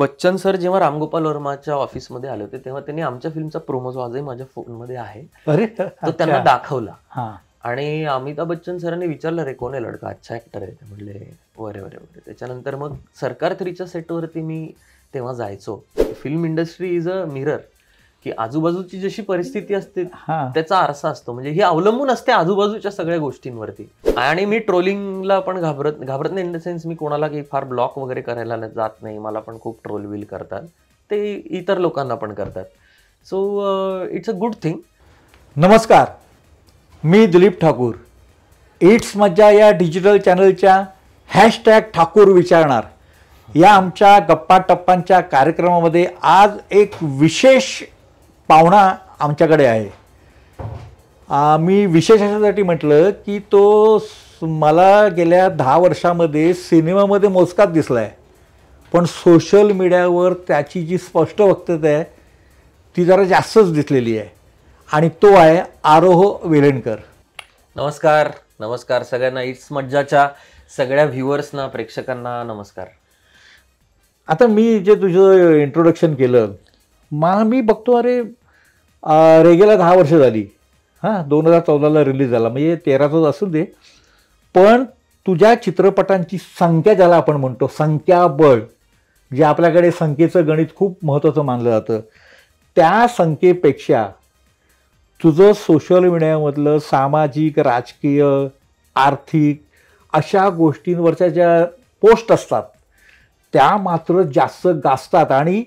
Bachchan sir जेव्हा रामगोपाल वर्माच्या ऑफिसमध्ये आले होते तेव्हा त्यांनी आमच्या फिल्मचा प्रोमो जो आजही माझ्या फोनमध्ये आहे तो त्यांना दाखवला. आणि अमिताभ बच्चन सरांनी विचारलं, रे कोण आहे लडका, अच्छा ऍक्टर आहे. ते म्हणले वरे वरे वरे. त्याच्यानंतर मग सरकार 3च्या सेटवरती मी तेव्हा जायचो. Film industry is a mirror, की आजूबाजूची जशी परिस्थिती असते त्याचा आरसा असतो. म्हणजे ही अवलंबून असते आजूबाजूच्या सगळ्या गोष्टींवरती. आणि मी ट्रोलिंगला पण घाबरत नाही, इन द सेन्स मी कोणाला काही फार ब्लॉक वगैरे करायला जात नाही. मला पण खूप ट्रोल विल करतात, ते इतर लोकांना पण करतात. So it's a good thing. नमस्कार, मी दिलीप ठाकूर. इट्स मज्जा या डिजिटल चॅनलच्या #ठाकूर विचारणार या आमच्या गप्पा टप्पांच्या कार्यक्रमामध्ये आज एक विशेष पाहुणा आमच्याकडे आहे. मी विशेष यासाठी म्हटलं की तो मला गेल्या 10 वर्षामध्ये सिनेमामध्ये मोजकाच दिसला आहे, पण सोशल मीडियावर त्याची जी स्पष्ट वक्तव्य आहे ती जरा जास्तच दिसलेली आहे. आणि तो आहे आरोह वेलणकर. नमस्कार नमस्कार सगळ्यांना. इट्स मज्जाच्या सगळ्या व्ह्युअर्सना, प्रेक्षकांना नमस्कार. आता मी जे तुझं इंट्रोडक्शन केलं, मी बघतो अरे रेगेला 10 वर्ष झाली. 2014ला रिलीज झाला, म्हणजे 13च असू दे. पण तुझ्या चित्रपटांची संख्या, ज्याला आपण म्हणतो संख्याबळ, जे आपल्याकडे संख्येचं गणित खूप महत्त्वाचं मानलं जातं, त्या संख्येपेक्षा तुझं सोशल मीडियामधलं सामाजिक, राजकीय, आर्थिक अशा गोष्टींवरच्या ज्या पोस्ट असतात त्या मात्र जास्त गाजतात. आणि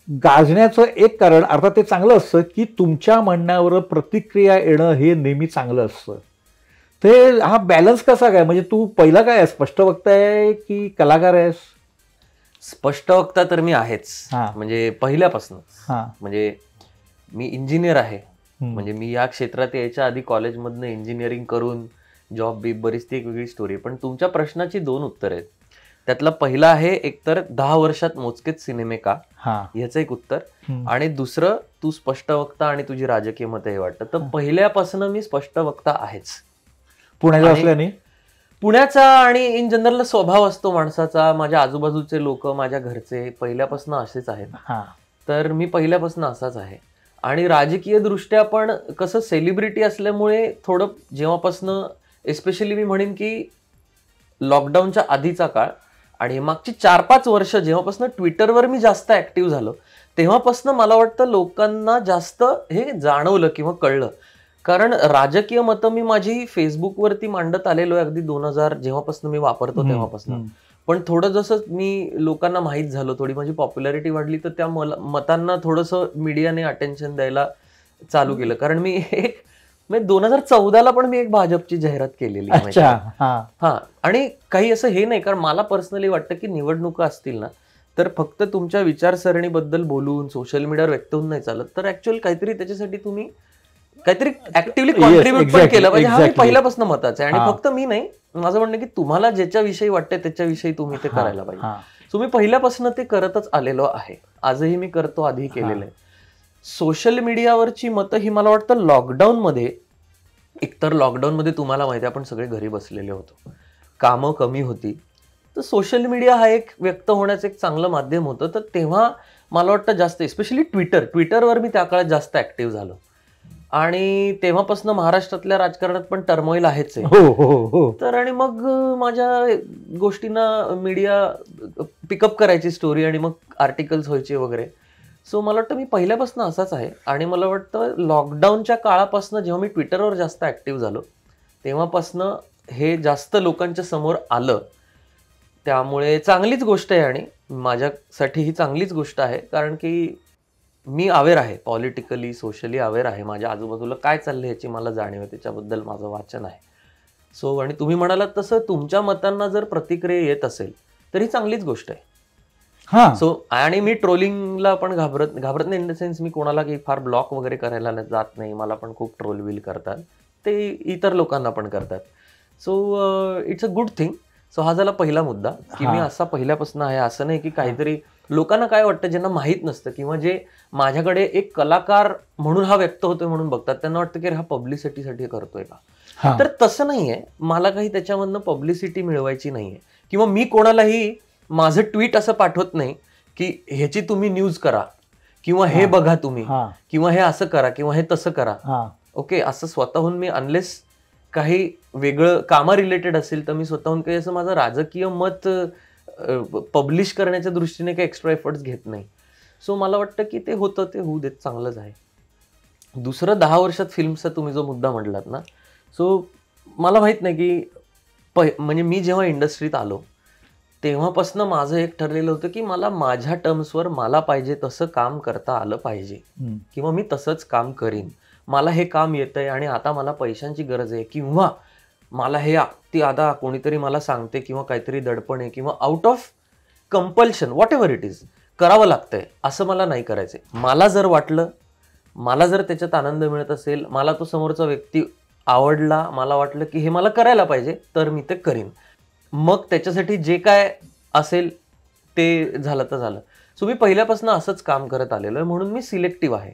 गाजण्याचं एक कारण, अर्थात ते चांगलं असतं की तुमच्या म्हणण्यावर प्रतिक्रिया येणं हे नेहमी चांगलं असतं. ते हा बॅलन्स कसा काय, म्हणजे तू पहिला काय आहे, स्पष्ट वक्ता आहे की कलाकार आहेस? स्पष्ट वक्ता तर मी आहेच, म्हणजे पहिल्यापासून. म्हणजे मी इंजिनियर आहे. म्हणजे मी या क्षेत्रात यायच्या आधी कॉलेजमधनं इंजिनिअरिंग करून जॉब बी बरीच ती एक वेगळी स्टोरी. पण तुमच्या प्रश्नाची 2 उत्तर आहेत. त्यातला पहिला आहे, एकतर 10 वर्षात मोजकेच सिनेमे का, ह्याचं एक उत्तर. आणि दुसरं, तू स्पष्ट वक्ता आणि तुझी राजकीय मतं हे वाटतं. तर पहिल्यापासून मी स्पष्ट वक्ता आहेच. पुण्याचा असल्याने, पुण्याचा आणि इन जनरल स्वभाव असतो माणसाचा. माझ्या आजूबाजूचे लोक, माझ्या घरचे पहिल्यापासून असेच आहेत. तर मी पहिल्यापासून असाच आहे. आणि राजकीय दृष्ट्या पण कसं, सेलिब्रिटी असल्यामुळे थोडं जेव्हापासनं, एस्पेशली मी म्हणेन की लॉकडाऊनच्या आधीचा काळ आणि मागची 4-5 वर्ष जेव्हापासून ट्विटरवर मी जास्त ऍक्टिव्ह झालो, तेव्हापासून मला वाटतं लोकांना जास्त हे जाणवलं किंवा कळलं. कारण राजकीय मतं मी माझी फेसबुकवरती मांडत आलेलो आहे अगदी 2000 जेव्हापासून मी वापरतो तेव्हापासून. पण थोडं जसं मी लोकांना माहीत झालो, थोडी माझी पॉप्युलॅरिटी वाढली, तर त्या मतांना थोडंसं मीडियाने अटेन्शन द्यायला चालू केलं. कारण मी 2014ला पण मी एक भाजपची जाहिरात केलेली. आणि काही असं हे नाही, कारण मला पर्सनली वाटतं की निवडणुका असतील ना, तर फक्त तुमच्या विचारसरणीबद्दल बोलून सोशल मीडियावर व्यक्त होऊन नाही चालत. तर ऍक्च्युअल काहीतरी त्याच्यासाठी तुम्ही काहीतरी ऍक्टिव्हली कॉन्ट्रीब्युट पण केलं पाहिजे. हा मी पहिल्यापासून मताचा आहे. आणि फक्त मी नाही, माझं म्हणणं की तुम्हाला ज्याच्याविषयी वाटतं त्याच्याविषयी तुम्ही ते करायला पाहिजे. सो मी पहिल्यापासून ते करतच आलेलो आहे, आजही मी करतो, आधी केलेलं आहे. सोशल मीडियावरची मतं ही मला वाटतं लॉकडाऊनमध्ये, एकतर लॉकडाऊनमध्ये तुम्हाला माहिती आहे आपण सगळे घरी बसलेले होतो, कामं कमी होती, तर सोशल मीडिया हा एक व्यक्त होण्याचं एक चांगलं माध्यम होतं. तर तेव्हा मला वाटतं जास्त, स्पेशली ट्विटरवर मी त्या काळात जास्त ऍक्टिव्ह झालो. आणि तेव्हापासून महाराष्ट्रातल्या राजकारणात पण टर्मोईल आहेच आहे. तर आणि मग माझ्या गोष्टींना मीडिया पिकअप करायची स्टोरी, आणि मग आर्टिकल्स व्हायचे वगैरे. सो मला वाटतं मी पहिल्यापासून असाच आहे. आणि मला वाटतं लॉकडाऊनच्या काळापासून जेव्हा मी ट्विटरवर जास्त ऍक्टिव्ह झालो तेव्हापासनं हे जास्त लोकांच्या समोर आलं. त्यामुळे चांगलीच गोष्ट आहे, आणि माझ्यासाठी ही चांगलीच गोष्ट आहे. कारण की मी अवेअर आहे, पॉलिटिकली, सोशली अवेअर आहे. माझ्या आजूबाजूला काय चाललंय याची मला जाणीव आहे, त्याच्याबद्दल माझं वाचन आहे. सो आणि तुम्ही म्हणालात तसं तुमच्या मतांना जर प्रतिक्रिया येत असेल तर ही चांगलीच गोष्ट आहे. सो आणि मी ट्रोलिंगला पण घाबरत नाही, इन द सेन्स मी कोणाला काही फार ब्लॉक वगैरे करायला जात नाही. मला पण खूप ट्रोल विल करतात, ते इतर लोकांना पण करतात. So it's a good thing. So हा झाला पहिला मुद्दा, की मी असा पहिल्यापासून आहे. असं नाही की काहीतरी लोकांना काय वाटतं, ज्यांना माहीत नसतं किंवा जे माझ्याकडे एक कलाकार म्हणून हा व्यक्त होतोय म्हणून बघतात, त्यांना वाटतं की हा पब्लिसिटीसाठी करतोय का. तर तसं नाहीये. मला काही त्याच्यामधनं पब्लिसिटी मिळवायची नाहीये, किंवा मी कोणालाही माझं ट्विट असं पाठवत नाही की ह्याची तुम्ही न्यूज करा किंवा हे बघा तुम्ही किंवा हे असं करा किंवा हे तसं करा. ओके, असं स्वतःहून मी अनलेस काही वेगळं कामा रिलेटेड असेल तर मी स्वतःहून काही असं माझं राजकीय मत पब्लिश करण्याच्या दृष्टीने काही एक्स्ट्रा एफर्ट्स घेत नाही. सो मला वाटतं की ते होतं ते होऊ देत, चांगलंच आहे. दुसरं 10 वर्षात फिल्मचा तुम्ही जो मुद्दा म्हटलात ना, सो मला माहित नाही की म्हणजे मी जेव्हा इंडस्ट्रीत आलो तेव्हापासून माझं एक ठरलेलं होतं की मला माझ्या टर्म्सवर मला पाहिजे तसं काम करता आलं पाहिजे किंवा मी तसंच काम करीन. मला हे काम येतंय आणि आता मला पैशांची गरज आहे किंवा मला हे ती आता कोणीतरी मला सांगते किंवा काहीतरी दडपण आहे किंवा out of compulsion what ever it is करावं लागतंय, असं मला नाही करायचंय. मला जर वाटलं, मला जर त्याच्यात आनंद मिळत असेल, मला तो समोरचा व्यक्ती आवडला, मला वाटलं की हे मला करायला पाहिजे, तर मी ते करीन. मग त्याच्यासाठी जे काय असेल ते झालं तर झालं. सो मी पहिल्यापासून असंच काम करत आलेलो आहे, म्हणून मी सिलेक्टिव्ह आहे.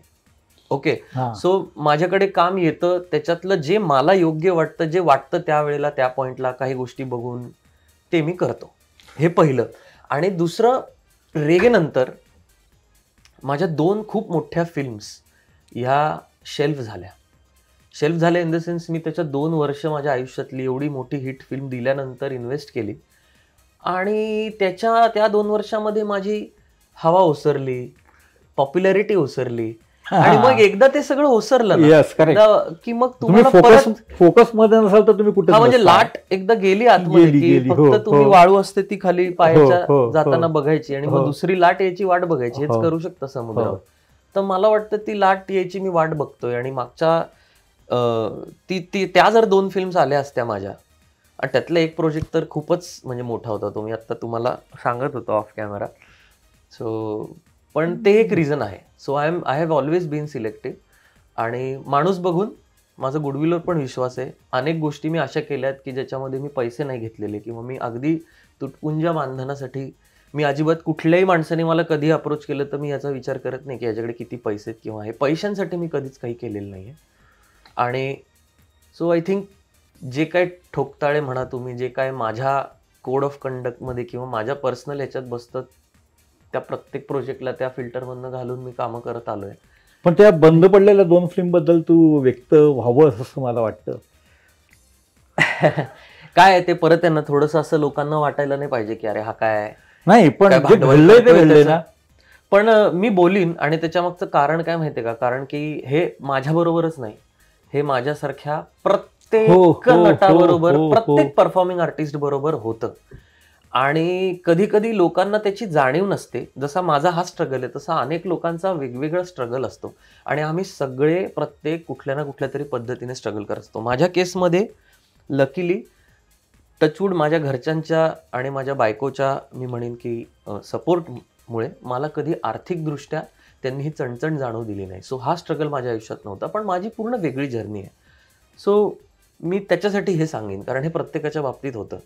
ओके, सो माझ्याकडे काम येतं, त्याच्यातलं जे मला योग्य वाटतं, जे वाटतं त्यावेळेला त्या पॉइंटला काही गोष्टी बघून ते मी करतो. हे पहिलं. आणि दुसरं, रेगेनंतर माझ्या 2 खूप मोठ्या फिल्म्स ह्या शेल्फ झाल्या इन द सेन्स मी त्याच्यात 2 वर्ष माझ्या आयुष्यातली एवढी मोठी हिट फिल्म दिल्यानंतर इन्व्हेस्ट केली आणि त्या 2 वर्षामध्ये माझी हवा ओसरली, पॉप्युलॅरिटी ओसरली आणि मग एकदा ते सगळं ओसरलं ना की मग तुम्हाला फोकस मध्ये नसाल तर तुम्ही कुठे, म्हणजे लाट एकदा गेली आतमध्ये की फक्त तुम्ही वाळू असते ती खाली पायाच्या जाताना बघायची आणि मग दुसरी लाट यायची वाट बघायची. हेच करू शकता समुद्रावर. तर मला वाटतं ती लाट यायची मी वाट बघतोय आणि मागच्या त्या जर 2 फिल्म्स आल्या असत्या माझ्या, आणि त्यातला एक प्रोजेक्ट तर खूपच म्हणजे मोठा होता, तो मी आता तुम्हाला सांगत होतो ऑफ कॅमेरा. सो पण ते एक रिझन आहे. So I have always been selective आणि माणूस बघून माझा गुडविलवर पण विश्वास आहे. अनेक गोष्टी मी अशा केल्यात की ज्याच्यामध्ये मी पैसे नाही घेतलेले किंवा मी अगदी तुटपुंजा बांधण्यासाठी मी अजिबात कुठल्याही माणसाने मला कधी अप्रोच केलं तर मी याचा विचार करत नाही की याच्याकडे किती पैसे आहेत किंवा हे पैशांसाठी मी कधीच काही केलेलं नाही आहे. आणि सो आय थिंक जे काय ठोकताळे म्हणा तुम्ही, जे काय माझ्या कोड ऑफ कंडक्टमध्ये किंवा माझ्या पर्सनल याच्यात बसतं, त्या प्रत्येक प्रोजेक्टला त्या फिल्टरमधनं घालून मी कामं करत आलोय. पण त्या बंद पडलेल्या 2 फिल्म बद्दल तू व्यक्त व्हावं असं मला वाटतं. काय ते परत आहे ना, थोडंसं असं लोकांना वाटायला नाही पाहिजे की अरे हा काय नाही, पण घडलंय ना. पण मी बोलीन आणि त्याच्या मागचं कारण काय माहितीये का, कारण की हे माझ्या बरोबरच नाही, हे माझ्यासारख्या प्रत्येक नटाबरोबर, प्रत्येक परफॉर्मिंग आर्टिस्ट बरोबर होतं. आणि कधी कधी लोकांना त्याची जाणीव नसते. जसा माझा हा स्ट्रगल आहे तसा अनेक लोकांचा वेगवेगळा स्ट्रगल असतो आणि आम्ही सगळे प्रत्येक कुठल्या ना कुठल्या तरी पद्धतीने स्ट्रगल करत असतो. माझ्या केसमध्ये लकीली टचवूड माझ्या घरच्यांच्या आणि माझ्या बायकोच्या मी म्हणेन की सपोर्टमुळे मला कधी आर्थिकदृष्ट्या त्यांनी ही चणचण जाणवू दिली नाही. सो हा स्ट्रगल माझ्या आयुष्यात नव्हता, पण माझी पूर्ण वेगळी जर्नी आहे. सो मी त्याच्यासाठी हे सांगेन कारण हे प्रत्येकाच्या बाबतीत होतं.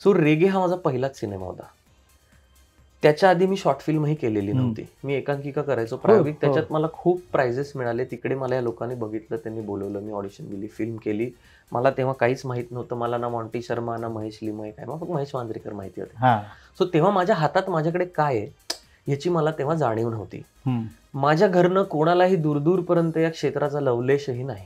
सो रेगे हा माझा पहिलाच सिनेमा होता. त्याच्या आधी मी शॉर्ट फिल्मही केलेली नव्हती. मी एकांकिका करायचो प्रायोगिक. त्याच्यात मला खूप प्राइजेस मिळाले. तिकडे मला या लोकांनी बघितलं, त्यांनी बोलवलं, मी ऑडिशन दिली, फिल्म केली. मला तेव्हा काहीच माहित नव्हतं. मला ना मॉन्टी शर्मा ना महेश लिमये काय, मग फक्त महेश मांजरेकर माहिती होते. सो तेव्हा माझ्या हातात माझ्याकडे काय आहे याची मला तेव्हा जाणीव नव्हती. माझ्या घरनं कोणालाही दूरदूरपर्यंत या क्षेत्राचा लवलेशही नाही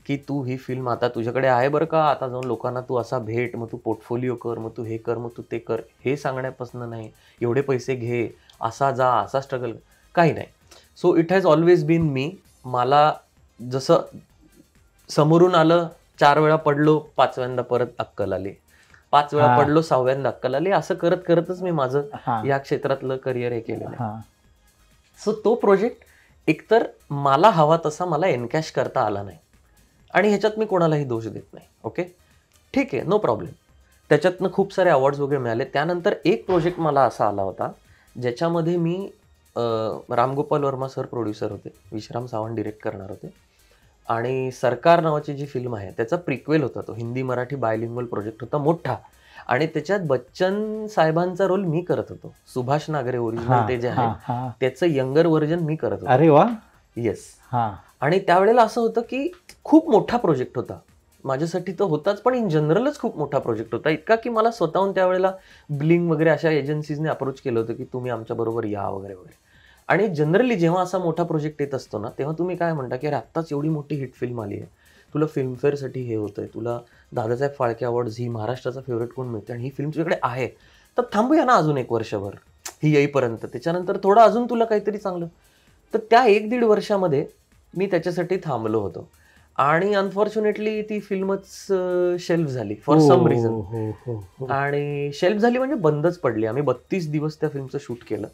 की तू ही फिल्म आता तुझ्याकडे आहे बरं का, आता जाऊन लोकांना तू असा भेट, मग तू पोर्टफोलिओ कर, मग तू हे कर, मग तू ते कर, हे सांगण्यापासून नाही, एवढे पैसे घे, असा जा, असा स्ट्रगल, काही नाही. So it has always been me. मला जसं समोरून आलं, 4 वेळा पडलो, 5व्यांदा परत अक्कल आली, 5 वेळा पडलो, 6व्यांदा अक्कल आली, असं करत करतच मी माझं या क्षेत्रातलं करिअर हे केलेलं आहे. सो तो प्रोजेक्ट एकतर मला हवा तसा मला एनकॅश करता आला नाही आणि ह्याच्यात मी कोणालाही दोष देत नाही. ओके, ठीक आहे, नो प्रॉब्लेम. त्याच्यातनं खूप सारे अवॉर्ड्स वगैरे मिळाले. त्यानंतर एक प्रोजेक्ट मला असा आला होता ज्याच्यामध्ये मी रामगोपाल वर्मा सर प्रोड्युसर होते, विश्राम सावंत डिरेक्ट करणार होते आणि सरकार नावाची जी फिल्म आहे त्याचा प्रिक्वेल होता. तो हिंदी मराठी बायलिंग्वल प्रोजेक्ट होता मोठा आणि त्याच्यात बच्चन साहेबांचा रोल मी करत होतो. सुभाष नागरे ओरिजिनल ते जे आहे त्याचं यंगर व्हर्जन मी करत होतो. अरे वा, येस. आणि त्यावेळेला असं होतं की खूप मोठा प्रोजेक्ट होता. माझ्यासाठी तर होताच, पण इन जनरलच खूप मोठा प्रोजेक्ट होता. इतका की मला स्वतःहून त्यावेळेला ब्लिंग वगैरे अशा एजन्सीजने अप्रोच केलं होतं की तुम्ही आमच्याबरोबर या वगैरे वगैरे. आणि जनरली जेव्हा असा मोठा प्रोजेक्ट येत असतो ना, तेव्हा तुम्ही काय म्हणता की अरे आत्ताच एवढी मोठी हिट फिल्म आली आहे, तुला फिल्मफेअरसाठी हे होतंय, तुला दादासाहेब फाळके अवॉर्ड, झी महाराष्ट्राचा फेवरेट कोण मिळते आणि ही फिल्म तुझ्याकडे आहे, तर थांबूया ना अजून 1 वर्षभर ही येईपर्यंत, त्याच्यानंतर थोडं अजून तुला काहीतरी चांगलं. तर त्या 1-1.5 वर्षामध्ये मी त्याच्यासाठी थांबलो होतो आणि अनफॉर्च्युनेटली ती फिल्मच शेल्फ झाली फॉर सम रिझन. आणि शेल्फ झाली म्हणजे बंदच पडली. आम्ही 32 दिवस त्या फिल्मचं शूट केलं.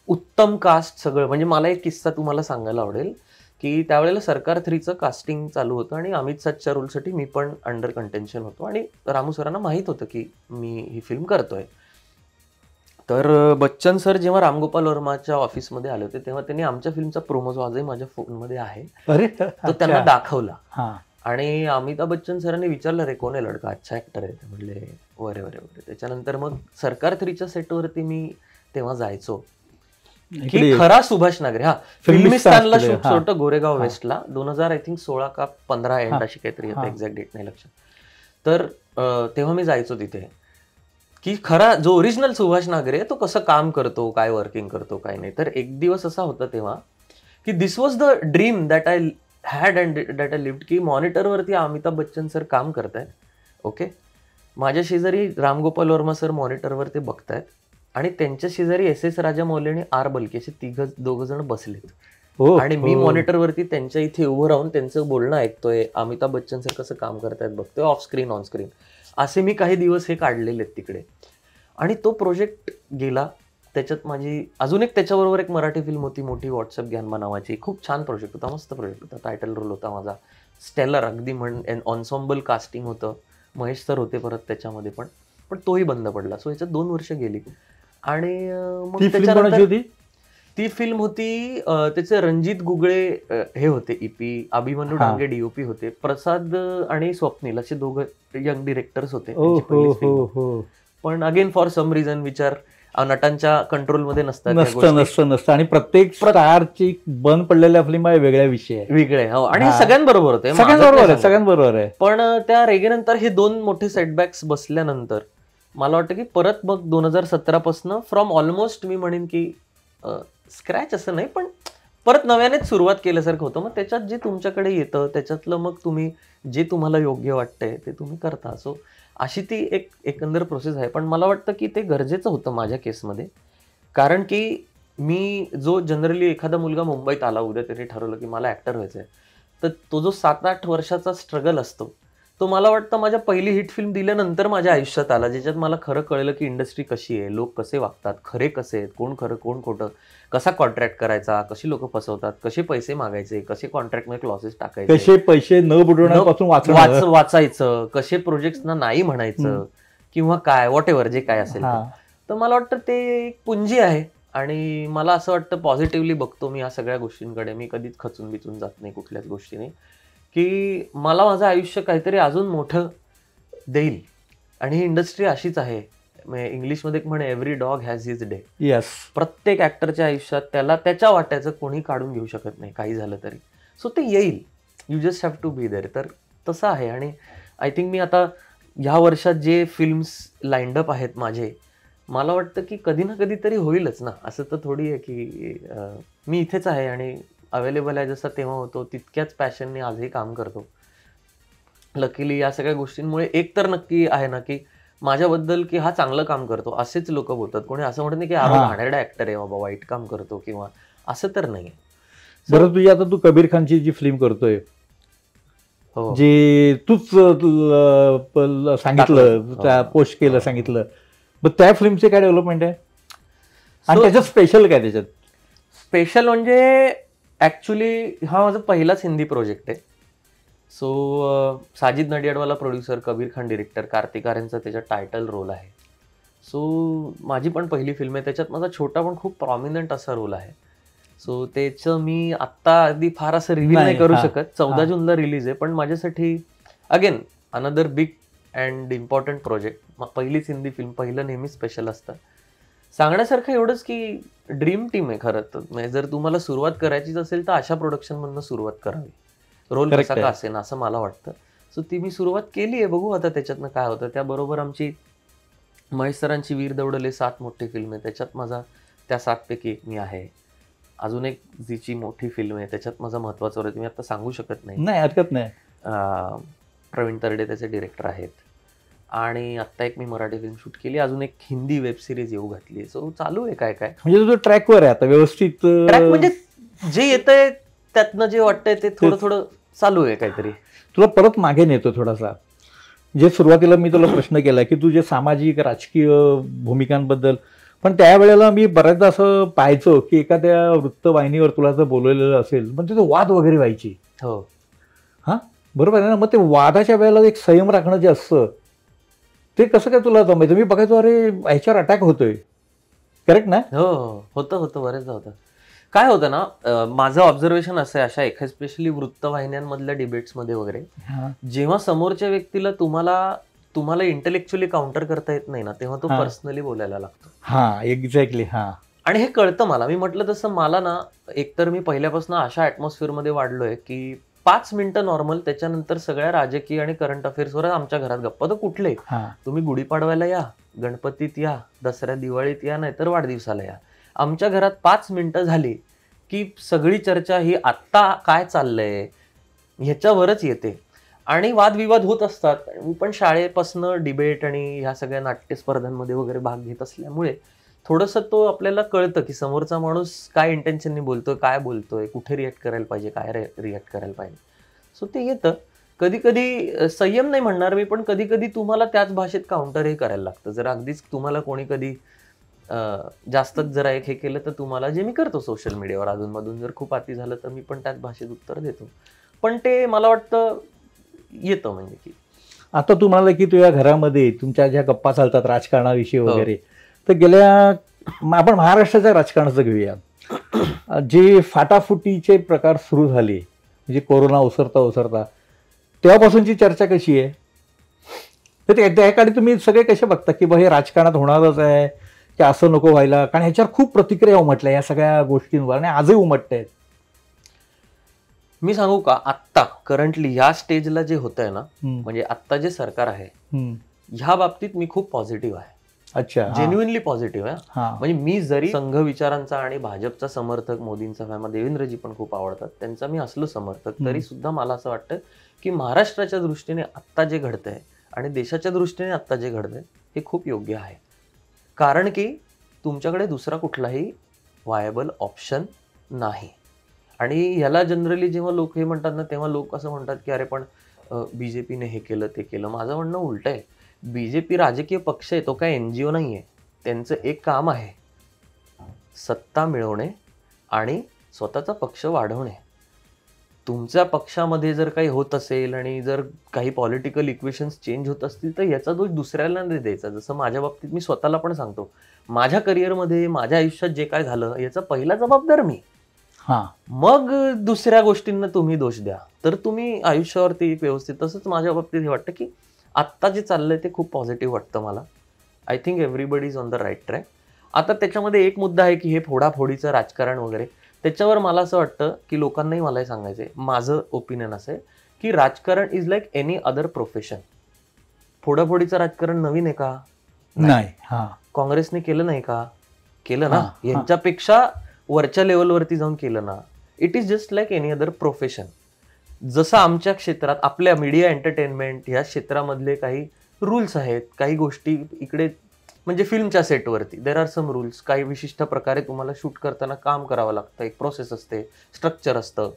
उत्तम कास्ट सगळं. म्हणजे मला एक किस्सा तुम्हाला सांगायला आवडेल की त्यावेळेला सरकार 3चं कास्टिंग चालू होतं आणि अमित सातच्या रोलसाठी मी पण अंडर कंटेन्शन होतो आणि रामू सरांना माहीत होतं की मी ही फिल्म करतोय. तर बच्चन सर जेव्हा रामगोपाल वर्माच्या ऑफिसमध्ये आले होते तेव्हा त्यांनी आमच्या फिल्मचा प्रोमो जो आजही माझ्या फोनमध्ये आहे तो त्यांना दाखवला. आणि अमिताभ बच्चन सरांनी विचारलं, रे कोण आहे लडका, अच्छा ऍक्टर आहे? म्हणले वरे वरे वरे. त्याच्यानंतर मग सरकार 3च्या सेटवरती मी तेव्हा जायचो की खरा सुभाष नागरे. फिल्मिस्तानला शूट होतं गोरेगाव वेस्टला 2016 का 15 एंड अशी काहीतरी आता एक्झॅक्ट डेट नाही लक्षात. तर तेव्हा मी जायचो तिथे की खरा जो ओरिजिनल सुभाष नागरे तो कसं काम करतो, काय वर्किंग करतो, काय नाही. तर एक दिवस असा होता तेव्हा की this was the dream that I had and that I lived, की मॉनिटरवरती अमिताभ बच्चन सर काम करतायत, ओके, माझ्या शेजारी रामगोपाल वर्मा सर मॉनिटरवर ते बघतायत आणि त्यांच्या शेजारी SS राजामौली आणि R बल्के असे दोघं जण बसलेत आणि मी मॉनिटरवरती त्यांच्या इथे उभं राहून त्यांचं बोलणं ऐकतोय, अमिताभ बच्चन सर कसं काम करतायत बघतोय, ऑफ स्क्रीन ऑन स्क्रीन. असे मी काही दिवस हे काढलेले आहेत तिकडे. आणि तो प्रोजेक्ट गेला. त्याच्यात माझी अजून एक त्याच्याबरोबर एक मराठी फिल्म होती मोठी, व्हॉट्सअप ग्यानमा नावाची. खूप छान प्रोजेक्ट होता, मस्त प्रोजेक्ट होता, टायटल रोल होता माझा, स्टेलर अगदी ऑन्सॉम्बल कास्टिंग होतं, महेश सर होते परत त्याच्यामध्ये पण तोही बंद पडला. सो याच्यात 2 वर्ष गेली. आणि मग त्याच्यानंतर ती फिल्म होती त्याचे रणजित गुगळे हे होते EP, अभिमन्यू डांगे DOP होते, प्रसाद आणि स्वप्नील असे दोघं यंग डिरेक्टर्स होते. पण अगेन फॉर सम रिझन विचार नटांच्या कंट्रोलमध्ये नसतात आणि प्रत्येक स्टारची बंद पडलेल्या फिल्म वेगळ्या विषय वेगळे आणि सगळ्यांबरोबर होते, सगळ्यांबरोबर आहे. पण त्या रेगेनंतर हे 2 मोठे सेटबॅक्स बसल्यानंतर मला वाटतं की परत मग 2017 पासून फ्रॉम ऑलमोस्ट मी म्हणेन की स्क्रॅच असं नाही पण परत नव्यानेच सुरुवात केल्यासारखं होतं. मग त्याच्यात जे तुमच्याकडे येतं त्याच्यातलं मग तुम्ही जे तुम्हाला योग्य वाटतंय ते तुम्ही करता. सो अशी ती एक एकंदर प्रोसेस आहे. पण मला वाटतं की ते गरजेचं होतं माझ्या केसमध्ये, कारण की मी जो जनरली एखादा मुलगा मुंबईत आला, उद्या त्यांनी ठरवलं की मला ॲक्टर व्हायचं आहे, तर तो जो 7-8 वर्षाचा स्ट्रगल असतो तो मला वाटतं माझ्या पहिली हिट फिल्म दिल्यानंतर माझ्या आयुष्यात आला, ज्याच्यात मला खरं कळलं की इंडस्ट्री कशी आहे, लोक कसे वागतात, खरे कसे आहेत, कोण खरं कोण खोटं, कसा कॉन्ट्रॅक्ट करायचा, कशी लोक फसवतात, कसे पैसे मागायचे, कसे कॉन्ट्रॅक्टमध्ये क्लॉसेस टाकायचे, कसे पैसे न बुडवण्यापासून वाचायचं, कसे प्रोजेक्ट्सना नाही म्हणायचं किंवा काय व्हॉट जे काय असेल. तर मला वाटतं ते एक पुंजी आहे आणि मला असं वाटतं पॉझिटिव्हली बघतो मी या सगळ्या गोष्टींकडे. मी कधीच खचून बिचून जात नाही कुठल्याच गोष्टीने, की मला माझं आयुष्य काहीतरी अजून मोठं देईल आणि ही इंडस्ट्री अशीच आहे. इंग्लिशमध्ये म्हणे every dog has his day. Yes, प्रत्येक ऍक्टरच्या आयुष्यात त्याला त्याच्या वाट्याचं कोणी काढून घेऊ शकत नाही काही झालं तरी. सो ते येईल, you just have to be there. तर तसं आहे. आणि आय थिंक मी आता ह्या वर्षात जे फिल्म्स लाईंड अप आहेत माझे, मला वाटतं की कधी ना कधी तरी होईलच ना. असं तर थोडी आहे की मी इथेच आहे आणि अवेलेबल आहे, जसं तेव्हा होतो तितक्याच पॅशनने आजही काम करतो. लकीली या सगळ्या गोष्टींमुळे एक तर नक्की आहे ना की माझ्याबद्दल की हा चांगलं काम करतो असेच लोक बोलतात. कोणी असं म्हणत नाही की हा घाणेरडा ऍक्टर आहे बाबा, वाईट काम करतो किंवा असं तर नाही. बरं, तुझी आता तू कबीर खानची जी फिल्म करतोय, जे तूच सांगितलं, पोस्ट केलं, सांगितलं, मग त्या फिल्मचे काय डेव्हलपमेंट आहे आणि त्याच्यात स्पेशल काय? त्याच्यात स्पेशल म्हणजे ऍक्च्युली हा माझा पहिलाच हिंदी प्रोजेक्ट आहे. So Sajid Nadiadwala producer, Kabir Khan director, Kartik आर्यनचा त्याच्यात टायटल रोल आहे. सो माझी पण पहिली फिल्म आहे, त्याच्यात माझा छोटा पण खूप प्रॉमिनंट असा रोल आहे. सो त्याचं मी आत्ता अगदी फार असं रिव्हील नाही करू शकत. 14 जूनला रिलीज आहे, पण माझ्यासाठी again another big and important project. पहिलीच हिंदी फिल्म, पहिलं नेहमी स्पेशल असतं. सांगण्यासारखं एवढंच की ड्रीम टीम आहे खरं तर. म्हणजे जर तुम्हाला सुरुवात करायचीच असेल तर अशा प्रोडक्शनमधनं सुरुवात करावी, रोल कसा का असेल असं मला वाटतं. सो ती मी सुरुवात केली आहे, बघू आता त्याच्यातनं काय होतं. त्याबरोबर आमची महेश सरांची वीर दौडले 7 मोठी फिल्म आहे, त्याच्यात माझा त्या 7 पैकी एक मी आहे. अजून एक जीची मोठी फिल्म आहे, त्याच्यात माझा महत्वाचा रोल, मी आता सांगू शकत नाही. नाही, हरकत नाही. प्रवीण तरडे त्याचे डिरेक्टर आहेत. आणि आत्ता एक मी मराठी फिल्म शूट केली, अजून एक हिंदी वेब सिरीज येऊ घातली. सो चालू आहे काय काय. म्हणजे तुझं ट्रॅकवर आहे आता व्यवस्थित. ट्रॅक म्हणजे जे येतंय त्यातनं जे वाटतंय ते थोडं थोडं चालू आहे काहीतरी. तुला परत मागे नेतो थोडासा. जे सुरुवातीला मी तुला प्रश्न केला की तू जे सामाजिक राजकीय भूमिकांबद्दल, पण त्यावेळेला मी बऱ्याचदा असं पाहायचो की एखाद्या वृत्तवाहिनीवर तुला जर बोलवलेलं असेल पण तिथे वाद वगैरे व्हायची. हो, हां, बरोबर आहे ना. मग ते वादाच्या वेळेला एक संयम राखणं जे असतं ते कसं काय तुला जमायचं? मी बघायचो अरे ह्याच्यावर अटॅक होतोय, करेक्ट ना? हो, होतं बरेचदा होतं. काय होतं ना, माझं ऑब्झर्वेशन असं आहे, अशा स्पेशली वृत्तवाहिन्यांमधल्या डिबेट्समध्ये वगैरे, जेव्हा समोरच्या व्यक्तीला तुम्हाला इंटेलेक्च्युअली काउंटर करता येत नाही ना, तेव्हा तो पर्सनली बोलायला लागतो. हा, एक्झॅक्टली. हा, आणि हे कळतं मला. मी म्हटलं तसं मला ना, एकतर मी पहिल्यापासून अशा ॲटमॉस्फिअरमध्ये वाढलोय की 5 मिनिटं नॉर्मल, त्याच्यानंतर सगळ्या राजकीय आणि करंट अफेअर्सवर आमच्या घरात गप्पा. तर कुठले, तुम्ही गुढीपाडवायला या, गणपतीत या, दसऱ्या दिवाळीत या, नाहीतर वाढदिवसाला या, आमच्या घरात 5 मिनिटं झाली की सगळी चर्चा ही आत्ता काय चाललंय ह्याच्यावरच येते. आणि वादविवाद होत असतात. मी पण शाळेपासनं डिबेट आणि ह्या सगळ्या नाट्य स्पर्धांमध्ये वगैरे भाग घेत असल्यामुळे थोडंसं तो आपल्याला कळतं की समोरचा माणूस काय इंटेन्शननी बोलतोय, काय बोलतोय, कुठे रिॲक्ट करायला पाहिजे, काय रिॲक्ट करायला पाहिजे. सो ते येतं. कधी कधी संयम नाही म्हणणार मी, पण कधी कधी तुम्हाला त्याच भाषेत काउंटरही करायला लागतं. जर अगदीच तुम्हाला कोणी कधी जास्तच जरा हे केलं तर तुम्हाला, जे मी करतो सोशल मीडियावर अधूनमधून, जर खूप अति झालं तर मी पण त्याच भाषेत उत्तर देतो. पण ते मला वाटतं येतं. म्हणजे की आता तू म्हणाला की तुझ्या घरामध्ये तुमच्या ज्या गप्पा चालतात राजकारणाविषयी वगैरे, तर गेल्या आपण महाराष्ट्राच्या राजकारणाचं घेऊया. जे फाटाफुटीचे प्रकार सुरू झाले म्हणजे कोरोना ओसरता तेव्हापासूनची चर्चा कशी आहे? तर त्या काळी तुम्ही सगळे कसे बघता की हे राजकारणात होणारच आहे की असं नको व्हायला? कारण ह्याच्यावर खूप प्रतिक्रिया उमटल्या या सगळ्या गोष्टींवर आणि आजही उमटत आहेत. मी सांगू का, आत्ता करंटली ह्या स्टेजला जे होत आहे ना, म्हणजे आत्ता जे सरकार आहे ह्या बाबतीत मी खूप पॉझिटिव्ह आहे. अच्छा, जेन्युइनली पॉझिटिव्ह आहे. म्हणजे मी जरी संघ विचारांचा आणि भाजपचा समर्थक, मोदींचा फॅन, देवेंद्रजी पण खूप आवडतात, त्यांचा मी असलो समर्थक, तरी सुद्धा मला असं वाटतं की महाराष्ट्राच्या दृष्टीने आत्ता जे घडतंय आणि देशाच्या दृष्टीने आत्ता जे घडतंय हे खूप योग्य आहे. कारण की तुमच्याकडे दुसरा कुठलाही व्हायबल ऑप्शन नाही. आणि ह्याला जनरली जेव्हा लोक हे म्हणतात ना, तेव्हा लोक असं म्हणतात की अरे पण बीजेपीने हे केलं ते केलं. माझं म्हणणं उलट आहे. बीजेपी राजकीय पक्ष आहे, तो काय NGO नाही आहे. त्यांचं एक काम आहे सत्ता मिळवणे आणि स्वतःचा पक्ष वाढवणे. तुमच्या पक्षामध्ये जर काही होत असेल आणि जर काही पॉलिटिकल इक्वेशन्स चेंज होत असतील तर याचा दोष दुसऱ्याला नाही द्यायचा. जसं माझ्या बाबतीत मी स्वतःला पण सांगतो, माझ्या करिअरमध्ये माझ्या आयुष्यात जे काय झालं याचा पहिला जबाबदार मी. मग दुसऱ्या गोष्टींना तुम्ही दोष द्या तर तुम्ही आयुष्यावरती व्यवस्थित. तसंच माझ्या बाबतीत हे वाटतं की आत्ता जे चाललंय ते खूप पॉझिटिव्ह वाटतं मला. I think everybody is on the right track. आता त्याच्यामध्ये एक मुद्दा आहे की हे फोडाफोडीचं राजकारण वगैरे, त्याच्यावर मला असं वाटतं की लोकांनाही मलाही सांगायचंय, माझं ओपिनियन असं आहे की राजकारण is like any other profession. फोडाफोडीचं राजकारण नवीन आहे का? नाही. काँग्रेसने केलं नाही का? केलं ना. यांच्यापेक्षा वरच्या लेवलवरती जाऊन केलं ना. It is just like any other profession. जसं आमच्या क्षेत्रात, आपल्या मीडिया एंटरटेनमेंट ह्या क्षेत्रामधले काही रूल्स आहेत, काही गोष्टी इकडे म्हणजे फिल्मच्या सेटवरती देर आर सम रूल्स. काही विशिष्ट प्रकारे तुम्हाला शूट करताना काम करावं लागतं, एक प्रोसेस असते, स्ट्रक्चर असतं.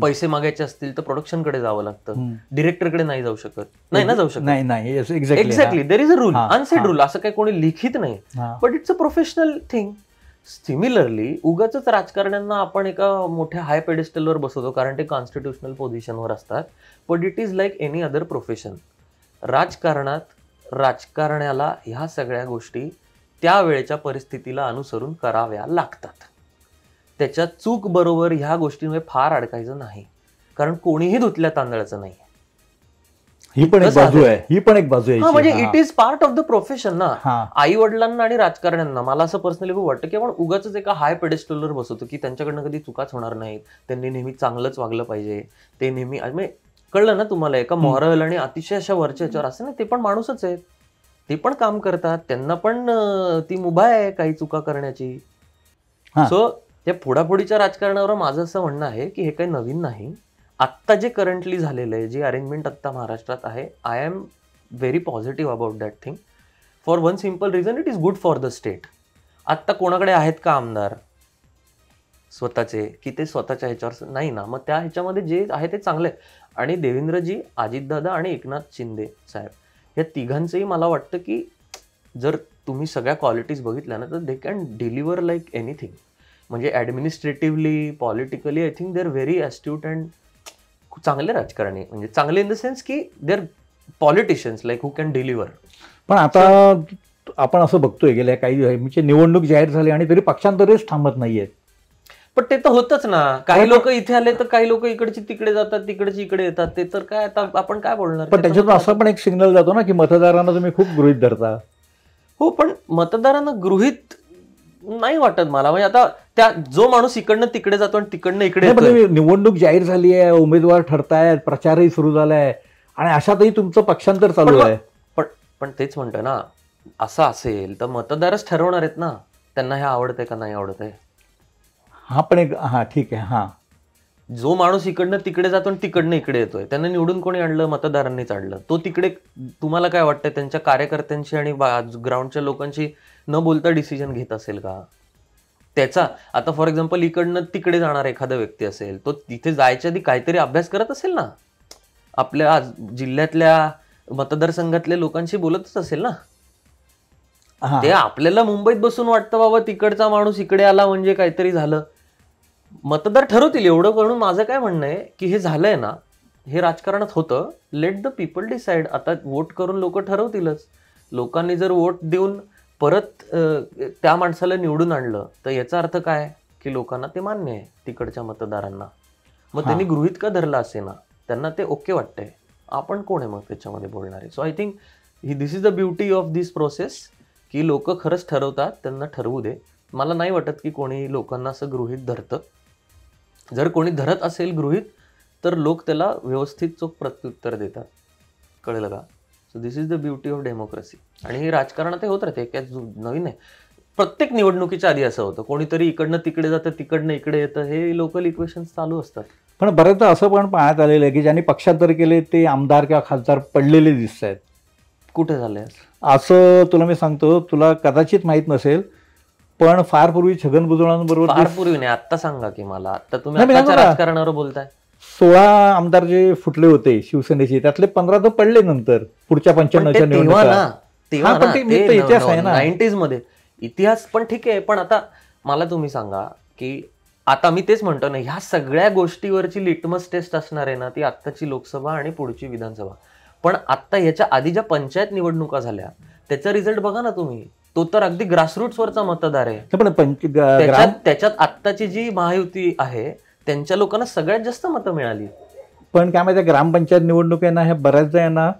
पैसे मागायचे असतील तर प्रोडक्शनकडे जावं लागतं, डिरेक्टरकडे नाही जाऊ शकत. नाही ना जाऊ शकत. नाही, exactly. There is a rule, unsaid rule. असं काही कोणी लिखित नाही, but it's a professional thing. Similarly उगाच राजकारण्यांना आपण एका मोठ्या हाय पेडिस्टलवर बसवतो कारण ते कॉन्स्टिट्युशनल पोझिशनवर असतात. But it is like any other profession. राजकारणात राजकारण्याला ह्या सगळ्या गोष्टी त्यावेळेच्या परिस्थितीला अनुसरून कराव्या लागतात. त्याच्या चूक बरोबर ह्या गोष्टींमध्ये फार अडकायचं नाही, कारण कोणीही धुतल्या तांदळाचं नाही. ही पण एक बाजू आहे. म्हणजे it is part of the profession ना. आई वडिलांना आणि राजकारण्यांना मला असं पर्सनली खूप वाटतं की आपण उगाच एका हाय पेडेस्टलवर बसवतो की त्यांच्याकडनं कधी चुकाच होणार नाहीत, त्यांनी नेहमी चांगलंच वागलं पाहिजे, ते नेहमी. म्हणजे कळलं ना तुम्हाला, एका मॉरल आणि अतिशय अशा वरच्या याच्यावर असं नाही, ते पण माणूसच आहेत, ते पण काम करतात, त्यांना पण ती मुभा आहे काही चुका करण्याची. सो त्या पुढापुढीच्या राजकारणावर माझं असं म्हणणं आहे की हे काही नवीन नाही. आत्ता जे करंटली झालेलं आहे, जे अरेंजमेंट आत्ता महाराष्ट्रात आहे, I am very positive about that thing for one simple reason, it is good for the state. आत्ता कोणाकडे आहेत का आमदार स्वतःचे, की ते स्वतःच्या ह्याच्यावर नाही ना, मग त्या ह्याच्यामध्ये जे आहे ते चांगलं आहे. आणि देवेंद्रजी, अजितदादा आणि एकनाथ शिंदे साहेब या तिघांचंही मला वाटतं की जर तुम्ही सगळ्या क्वालिटीज बघितल्या ना, तर they can deliver like anything. म्हणजे administratively, politically I think they are very astute and चांगले राजकारणी. म्हणजे चांगले इन द सेन्स की they are politicians like who can deliver. पण आता आपण असं बघतोय गेल्या काही म्हणजे निवडणूक जाहीर झाली आणि तरी पक्षांतरेच थांबत नाहीयेत. पण ते तर होतच ना, काही लोक इथे आले तर काही लोक इकडची तिकडे जातात, तिकडची इकडे येतात, ते तर काय आता आपण काय बोलणार. पण त्याच्यातून असं पण एक सिग्नल जातो ना की मतदारांना तुम्ही खूप गृहीत धरता. हो, पण मतदारांना गृहीत नाही वाटत मला. म्हणजे आता त्या जो माणूस इकडनं तिकडे जातो आणि तिकडनं इकडे येतो, निवडणूक जाहीर झाली आहे, उमेदवार ठरतायत, प्रचारही सुरू झालाय आणि अशातही तुमचं पक्षांतर चालू आहे. पण तेच म्हणतोय ना, असं असेल तर मतदारच ठरवणार आहेत ना त्यांना हे आवडतंय का नाही आवडतंय. हा पण एक ठीक आहे. हा, जो माणूस इकडनं तिकडे जातो आणि तिकडनं इकडे येतोय, त्यांना निवडून कोणी आणलं? मतदारांनीच आणलं. तो तिकडे, तुम्हाला काय वाटतंय त्यांच्या कार्यकर्त्यांशी आणि ग्राउंडच्या लोकांशी न बोलता डिसिजन घेत असेल का? त्याचा आता फॉर एक्झाम्पल इकडनं तिकडे जाणारा एखादा व्यक्ती असेल, तो तिथे जायच्या आधी काहीतरी अभ्यास करत असेल ना, आपल्या जिल्ह्यातल्या मतदारसंघातल्या लोकांशी बोलतच असेल ना. ते आपल्याला मुंबईत बसून वाटतं बाबा तिकडचा माणूस इकडे आला म्हणजे काहीतरी झालं. मतदार ठरवतील एवढं करून. माझं काय म्हणणं आहे की हे झालंय ना, हे राजकारणात होतं, लेट द पीपल डिसाईड. आता वोट करून लोक ठरवतीलच. लोकांनी जर वोट देऊन परत त्या माणसाला निवडून आणलं तर याचा अर्थ काय की लोकांना ते मान्य आहे, तिकडच्या मतदारांना. मग त्यांनी गृहीत का धरलं असे ना, त्यांना ते ओके वाटतंय. आपण कोण आहे मग त्याच्यामध्ये बोलणारे? So I think this is the beauty of this process की लोक खरंच ठरवतात, त्यांना ठरवू दे. मला नाही वाटत की कोणी लोकांना असं गृहीत धरतं. जर कोणी धरत असेल गृहीत तर लोक त्याला व्यवस्थित चोख प्रत्युत्तर देतात. कळलं का? So this is the beauty of democracy. आणि हे राजकारणात होत राहते, काय नवीन आहे. प्रत्येक निवडणुकीच्या आधी असं होतं, कोणीतरी इकडनं तिकडे जातं, तिकडनं इकडे येतं, हे लोकल इक्वेशन्स चालू असतात. पण बऱ्याचदा असं पण पाहण्यात आलेलं आहे की ज्यांनी पक्षांतर केले ते आमदार किंवा खासदार पडलेले दिसत आहेत. कुठे झालंय असं? तुला मी सांगतो, तुला कदाचित माहित नसेल, पण फार पूर्वी छगन भुजबळांबरोबर, फार पूर्वी नाही, आत्ता सांगा की मला. आता तुम्ही राजकारणावर बोलताय. 16 आमदार जे फुटले होते शिवसेनेचे, त्यातले 15 तर पडले नंतर पुढच्या 95च्या निवडणुका. इतिहास आहे ना 90s मध्ये. इतिहास पण ठीक आहे, पण आता मला तुम्ही सांगा की आता मी तेच म्हणतो ना, ह्या सगळ्या गोष्टीवरची लिटमस टेस्ट असणार आहे ना, ती आत्ताची लोकसभा आणि पुढची विधानसभा. पण आता याच्या आधी ज्या पंचायत निवडणुका झाल्या त्याचा रिझल्ट बघा ना तुम्ही. तो तर अगदी ग्रासरूट्स वरचा मतदार आहे. त्याच्यात आत्ताची जी महायुती आहे त्यांच्या लोकांना सगळ्यात जास्त मतं मिळाली. पण काय माहिती, ग्रामपंचायत निवडणुकांना ह्या बऱ्याचदा यांना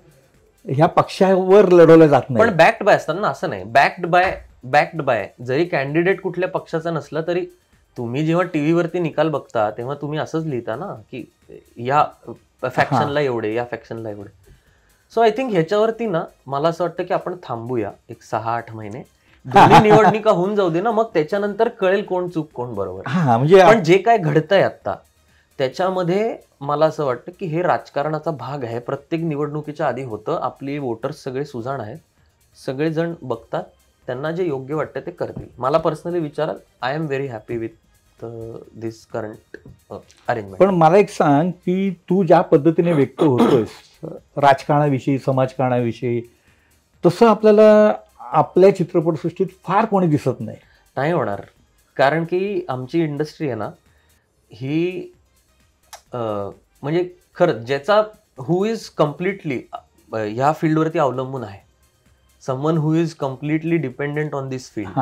ह्या पक्षावर लढवलं जात नाही. पण बॅक्ड बाय असतात ना, असं नाही. बॅक्ड बाय जरी कॅन्डिडेट कुठल्या पक्षाचा नसला तरी तुम्ही जेव्हा टीव्हीवरती निकाल बघता तेव्हा तुम्ही असंच लिहिता ना की या फॅक्शनला एवढे, या फॅक्शनला एवढे. सो आय थिंक ह्याच्यावरती ना मला असं वाटतं की आपण थांबूया एक 6-8 महिने, दोन्ही निवडणुका होऊन जाऊ दे ना, मग त्याच्यानंतर कळेल कोण चूक कोण बरोबर. म्हणजे पण जे काय घडतंय आता त्याच्यामध्ये मला असं वाटतं की हे राजकारणाचा भाग आहे. प्रत्येक निवडणुकीच्या आधी होतं. आपली वोटर्स सगळे सुजाण आहेत, सगळेजण बघतात, त्यांना जे योग्य वाटतं ते करतील. मला पर्सनली विचाराल, I am very happy with this current arrangement. पण मला एक सांग की तू ज्या पद्धतीने व्यक्त होतोयस राजकारणाविषयी, समाजकारणाविषयी, तसं आपल्याला आपल्या चित्रपटसृष्टीत फार कोणी दिसत नाही होणार. कारण की आमची इंडस्ट्री आहे ना ही म्हणजे खरंच ज्याचा हु इज कम्प्लिटली ह्या फील्डवरती अवलंबून आहे, someone who is completely dependent on this field,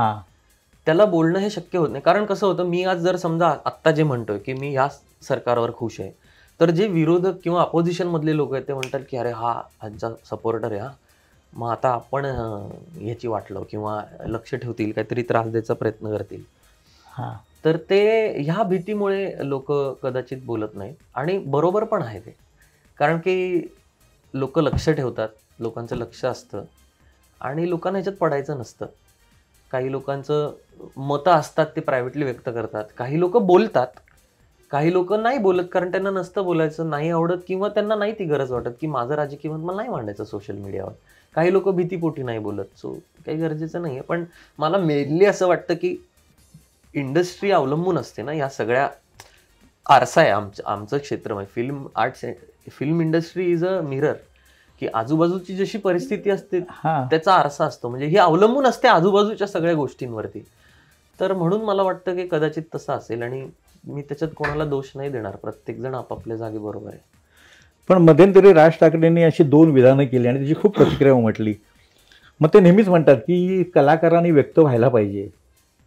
त्याला बोलणं हे शक्य होत नाही. कारण कसं होतं, मी आज जर समजा आत्ता जे म्हणतोय की मी ह्या सरकारवर खुश आहे, तर जे विरोधक किंवा अपोजिशन मधले लोक आहेत ते म्हणतात की अरे हा ह्यांचा सपोर्टर आहे, हा मग आता आपण ह्याची वाट लावू किंवा लक्ष ठेवतील, काहीतरी त्रास द्यायचा प्रयत्न करतील. तर ते ह्या भीतीमुळे लोक कदाचित बोलत नाहीत. आणि बरोबर पण आहे ते. कारण की लोक लक्ष ठेवतात, लोकांचं लक्ष असतं आणि लोकांना ह्याच्यात पडायचं नसतं. काही लोकांचं मतं असतात, ते प्रायव्हेटली व्यक्त करतात. काही लोक बोलतात, काही लोक नाही बोलत, कारण त्यांना नसतं बोलायचं, नाही आवडत किंवा त्यांना नाही ती गरज वाटत की माझं राजकीय मत मला नाही मांडायचं सोशल मीडियावर. काही लोक भीतीपोटी नाही बोलत, सो काही गरजेचं नाही आहे. पण मला मेनली असं वाटतं की इंडस्ट्री अवलंबून असते ना या सगळ्या. आरसा आहे आमचं क्षेत्र म्हणजे film arts. Film industry is a mirror, की आजूबाजूची जशी परिस्थिती असते त्याचा आरसा असतो. म्हणजे ही अवलंबून असते आजूबाजूच्या सगळ्या गोष्टींवरती. तर म्हणून मला वाटतं की कदाचित तसं असेल आणि मी त्याच्यात कोणाला दोष नाही देणार. प्रत्येक जण आपापल्या जागी बरोबर आहे. पण मध्यंतरी राज ठाकरेंनी अशी 2 विधानं केली आणि त्याची खूप प्रतिक्रिया उमटली. मग ते नेहमीच म्हणतात की कलाकारांनी व्यक्त व्हायला पाहिजे.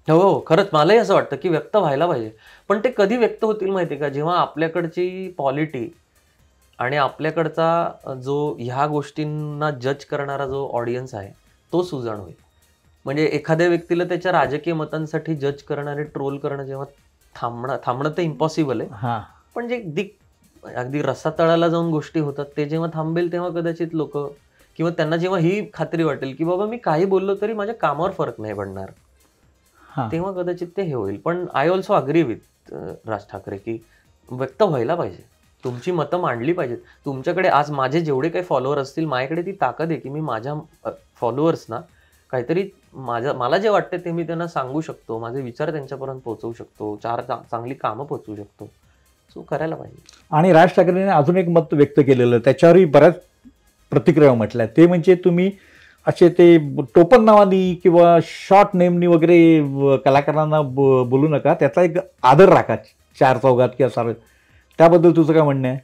हो, खरंच मलाही असं वाटतं की व्यक्त व्हायला पाहिजे. पण ते कधी व्यक्त होतील माहिती आहे का, जेव्हा आपल्याकडची पॉलिटी आणि आपल्याकडचा जो ह्या गोष्टींना जज करणारा जो ऑडियन्स आहे तो सुजाण होईल. म्हणजे एखाद्या व्यक्तीला त्याच्या राजकीय मतांसाठी जज करणं आणि ट्रोल करणं जेव्हा थांबणं तर इम्पॉसिबल आहे. पण जे अगदी रसातळाला जाऊन गोष्टी होतात ते जेव्हा थांबेल तेव्हा कदाचित लोक किंवा त्यांना जेव्हा ही खात्री वाटेल की बाबा मी काही बोललो तरी माझ्या कामावर फरक नाही पडणार, तेव्हा कदाचित ते हे होईल. पण I also agree with Raj Thackeray की व्यक्त व्हायला पाहिजे, तुमची मतं मांडली पाहिजेत. तुमच्याकडे आज माझे जेवढे काही फॉलोअर असतील, माझ्याकडे ती ताकद आहे की मी माझ्या फॉलोअर्सना काहीतरी मला जे वाटते ते मी त्यांना सांगू शकतो, माझे विचार त्यांच्यापर्यंत पोहोचवू शकतो, 4 चांगली कामं पोहोचवू शकतो. सो करायला पाहिजे. आणि राज ठाकरेंनी अजून एक मत व्यक्त केलेलं, त्याच्यावरही बऱ्याच प्रतिक्रिया म्हटल्या, ते म्हणजे तुम्ही असे ते टोपण नावानी किंवा शॉर्ट नेमनी वगैरे कलाकारांना बोलू नका, त्याचा एक आदर राखा 4 चौघात किंवा सारं. त्याबद्दल तुझं काय म्हणणं आहे?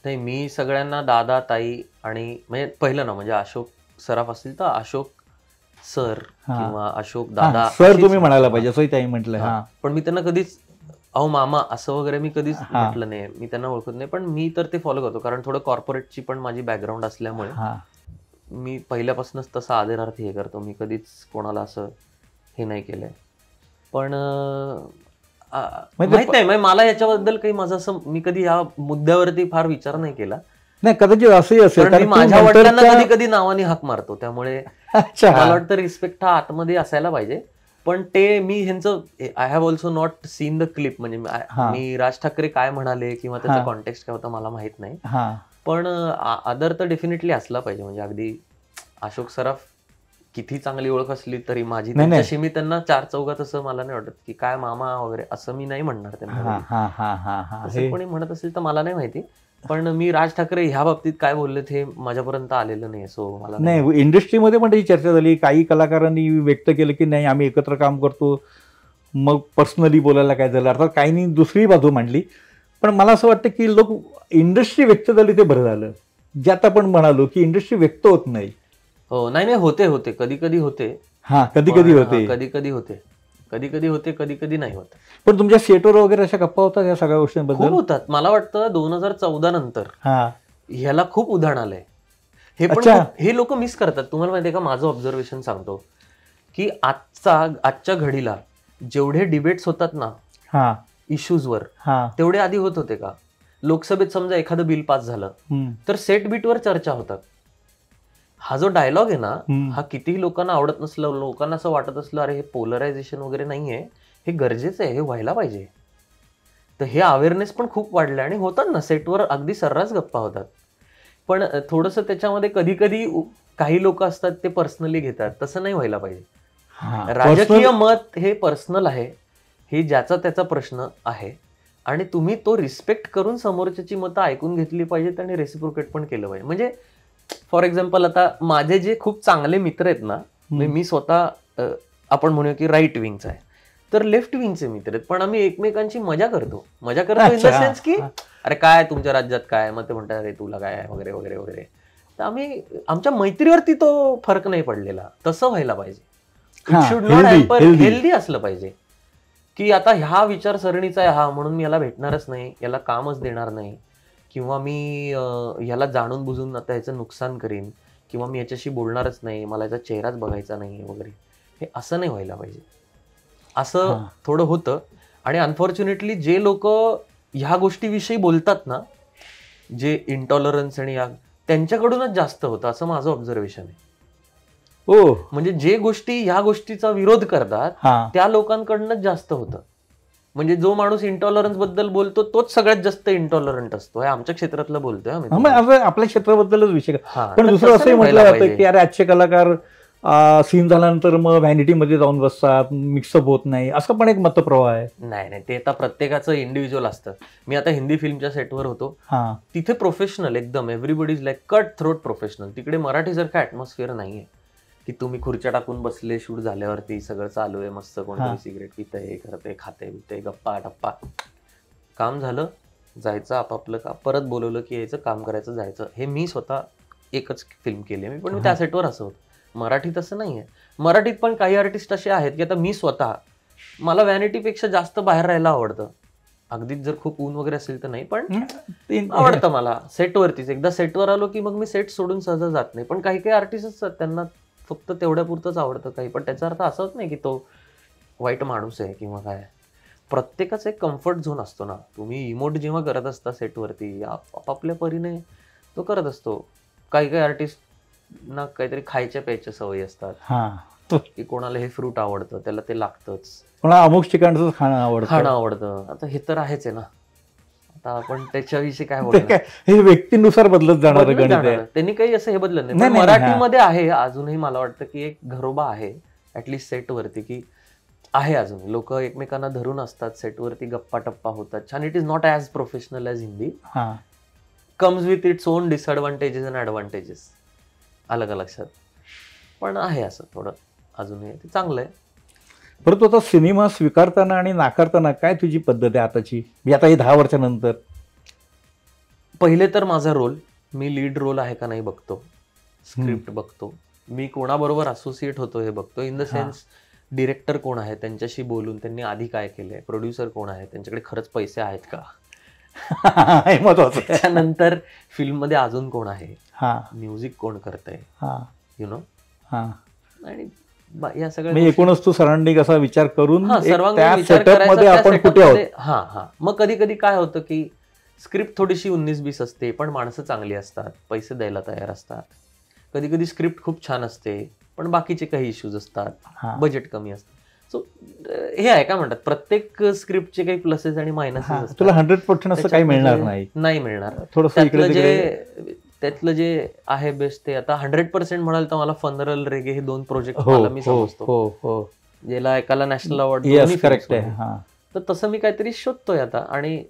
नाही, मी सगळ्यांना दादा, ताई आणि म्हणजे पहिलं ना म्हणजे अशोक सराफ असतील तर अशोक सर किंवा अशोक दादा सर तुम्ही म्हणायला पाहिजे असंही ताई म्हटलं. पण मी त्यांना कधीच अहो मामा असं वगैरे मी कधीच म्हटलं नाही. मी त्यांना ओळखत नाही, पण मी तर ते फॉलो करतो कारण थोडं कॉर्पोरेटची पण माझी बॅकग्राऊंड असल्यामुळे मी पहिल्यापासूनच तसा आदरार्थी हे करतो. मी कधीच कोणाला असं हे नाही केलंय. पण माहित नाही, मला याच्याबद्दल काही माझं असं मी कधी या मुद्द्यावरती फार विचार नाही केला. नाही, कदाचित असंही असेल मी माझ्या वडिलांना कधी कधी नावाने हाक मारतो, त्यामुळे मला वाटतं रिस्पेक्ट हा आतमध्ये असायला पाहिजे. पण ते मी ह्यांचं I have also not seen the clip, म्हणजे मी राज ठाकरे काय म्हणाले किंवा त्याचा कॉन्टेक्स्ट काय होता मला माहित नाही. पण आदर तर डेफिनेटली असला पाहिजे. म्हणजे अगदी अशोक सराफ किती चांगली ओळख असली तरी माझी त्यांच्याशी मी त्यांना 4 चौघात असं मला नाही वाटत की काय मामा वगैरे असं मी नाही म्हणणार त्यांना. असं कोणी म्हणत असेल तर मला नाही माहिती. पण मी राज ठाकरे ह्या बाबतीत काय बोलले हे माझ्यापर्यंत आलेलं नाही. सो मला नाही, इंडस्ट्रीमध्ये पण त्याची चर्चा झाली. काही कलाकारांनी व्यक्त केलं की नाही आम्ही एकत्र काम करतो, मग पर्सनली बोलायला काय झालं, अर्थात काहींनी दुसरी बाजू मांडली. पण मला असं वाटतं की लोक इंडस्ट्री व्यक्त झाली ते बरं झालं. जे आता आपण म्हणालो की इंडस्ट्री व्यक्त होत नाही. हो, नाही होते कधी कधी होते. कधी कधी होते कधी कधी नाही होत. पण तुमच्या सेटवर वगैरे अशा गप्पा होतात या सगळ्या गोष्टींबद्दल? खूप होतात. मला वाटतं 2014 नंतर ह्याला खूप उदाहरण आलंय. हे पण हे लोक मिस करतात. तुम्हाला माहितीये का, माझं ऑब्झर्वेशन सांगतो की आजच्या घडीला जेवढे डिबेट्स होतात ना इश्यूजवर, तेवढे आधी होत होते का? लोकसभेत समजा एखादं बिल पास झालं तर सेट बीटवर चर्चा होतात. हा जो डायलॉग आहे ना, हा कितीही लोकांना आवडत नसलं, लोकांना असं वाटत असलं अरे हे पोलरायझेशन वगैरे नाहीये, हे गरजेचं आहे, हे व्हायला पाहिजे, तर हे अवेअरनेस पण खूप वाढलं आणि होतात ना सेटवर अगदी सर्रास गप्पा होतात. पण थोडंसं त्याच्यामध्ये कधी कधी काही लोक असतात ते पर्सनली घेतात. तसं नाही व्हायला पाहिजे. राजकीय मत हे पर्सनल आहे, हे ज्याचा त्याचा प्रश्न आहे आणि तुम्ही तो रिस्पेक्ट करून समोरच्याची मतं ऐकून घेतली पाहिजेत आणि रेसिप्रोकेट पण केलं पाहिजे. म्हणजे फॉर एक्झाम्पल आता माझे जे खूप चांगले मित्र आहेत ना, मी स्वतः आपण म्हणूया की राईट विंगचा आहे, तर लेफ्ट विंगचे मित्र आहेत, पण आम्ही एकमेकांची मजा करतो इन द सेन्स की अरे काय तुमच्या राज्यात काय, मग ते म्हणतात अरे तुला काय वगैरे वगैरे वगैरे. तर आम्ही आमच्या मैत्रीवरती तो फरक नाही पडलेला. तसं व्हायला पाहिजे. It should not hamper. Healthy असलं पाहिजे की आता ह्या विचारसरणीचा आहे हा म्हणून मी याला भेटणारच नाही, याला कामच देणार नाही, किंवा मी ह्याला जाणून बुजून आता ह्याचं नुकसान करीन, किंवा मी याच्याशी बोलणारच नाही, मला याचा चेहराच बघायचा नाही वगैरे. हे असं नाही व्हायला पाहिजे. असं थोडं होतं. आणि अनफॉर्च्युनेटली जे लोक ह्या गोष्टीविषयी बोलतात ना जे इंटॉलरन्स आणि त्यांच्याकडूनच जास्त होतं असं माझं ऑब्झर्वेशन आहे. म्हणजे जे गोष्टी ह्या गोष्टीचा विरोध करतात त्या लोकांकडूनच जास्त होतं. म्हणजे जो माणूस इंटॉलरन्स बद्दल बोलतो तोच सगळ्यात जास्त इंटॉलरंट असतो. आमच्या क्षेत्रातलं बोलतोय आपल्या क्षेत्राबद्दलच विषय. पण दुसरं असंही म्हटलं जातं की अरे आजचे कलाकार सीन झाल्यानंतर मग व्हॅनिटीमध्ये जाऊन बसतात, मिक्सअप होत नाही, असं पण एक मतप्रवाह आहे. नाही, ते आता प्रत्येकाचं इंडिव्हिज्युअल असतं. मी आता हिंदी फिल्मच्या सेटवर होतो, तिथे प्रोफेशनल एकदम everybody is like cut throat professional. तिकडे मराठीसारखं ऍटमॉस्फिअर नाहीये की तुम्ही खुर्च्या टाकून बसले, शूट झाल्यावरती सगळं चालू आहे, मस्त कोणतरी सिगरेट पितंय, हे करते, खाते बिते, गप्पा टप्पा, काम झालं जायचं आपापलं का, परत बोलवलं की यायचं, काम करायचं, जायचं. हे मी स्वतः एकच फिल्म केली मी, पण मी त्या सेटवर असं होतं. मराठीत असं नाहीये. मराठीत पण काही आर्टिस्ट असे आहेत की आता मी स्वतः, मला व्हॅनिटीपेक्षा जास्त बाहेर राहायला आवडतं. अगदीच जर खूप ऊन वगैरे असेल तर नाही, पण आवडतं मला सेटवरतीच. एकदा सेटवर आलो की मग मी सेट सोडून सहज जात नाही. पण काही काही आर्टिस्ट असतात त्यांना फक्त तेवढ्या पुरतंच आवडतं काही, पण त्याचा अर्थ असाच नाही की तो वाईट माणूस आहे किंवा काय. प्रत्येकाचा एक कम्फर्ट झोन असतो ना. तुम्ही इमोट जेव्हा करत असता सेटवरती आपापल्या परीने तो करत असतो. काही काही आर्टिस्ट ना काहीतरी खायच्या प्यायच्या सवयी असतात की कोणाला हे फ्रूट आवडतं त्याला ते लागतंच, कोणाला अमुक ठिकाणचं खाणं आवडतं. आता हे तर आहेच आहे ना. आता आपण त्याच्याविषयी काय बोलतो, हे व्यक्तीनुसार बदलत जाणार. त्यांनी काही असं हे बदललं नाही. मराठीमध्ये आहे अजूनही, मला वाटतं की एक घरोबा आहे ऍटलिस्ट सेटवरती, की आहे अजून. लोक एकमेकांना धरून असतात सेटवरती, गप्पा टप्पा होतात छान. It is not as professional as Hindi. Comes with its own disadvantages and advantages. आलं का लक्षात? पण आहे असं थोडं अजूनही, ते चांगलं आहे. परंतु आता सिनेमा स्वीकारताना आणि नाकारताना काय तुझी पद्धत आहे आताची, मी आता हे 10 वर्षानंतर? पहिले तर माझा रोल, मी लीड रोल आहे का नाही बघतो, स्क्रिप्ट बघतो, मी कोणाबरोबर असोसिएट होतो हे बघतो. इन द सेन्स डिरेक्टर कोण आहे त्यांच्याशी बोलून त्यांनी आधी काय केलंय, प्रोड्युसर कोण आहे त्यांच्याकडे खरंच पैसे आहेत का, महत्वाचं. त्याच्यानंतर फिल्म मध्ये अजून कोण आहे, म्युझिक कोण करतंय, यु नो, आणि या सगळ्या एकूणच तू सराउंडिंग असा विचार करून सर्वांगीण विचार करायचा. मग कधी कधी काय होतं की स्क्रिप्ट थोडीशी 19-20 असते पण माणसं चांगली असतात, पैसे द्यायला तयार असतात. कधी कधी स्क्रिप्ट खूप छान असते पण बाकीचे काही इश्यूज असतात, बजेट कमी असतं. सो हे आहे काय म्हणतात, प्रत्येक स्क्रिप्टचे काही प्लसेस आणि मायनसेस असतात. तुला 100% असं काही मिळणार नाही मिळणार. थोडंसं त्यातलं जे आहे बेस्ट ते आता 100% म्हणाल तर मला फनरल रेगे हे 2 प्रोजेक्ट मला मी समजतो, ज्याला एकाला नॅशनल अवॉर्ड. करेक्ट आहे. तर तसं मी काहीतरी शोधतोय आता आणि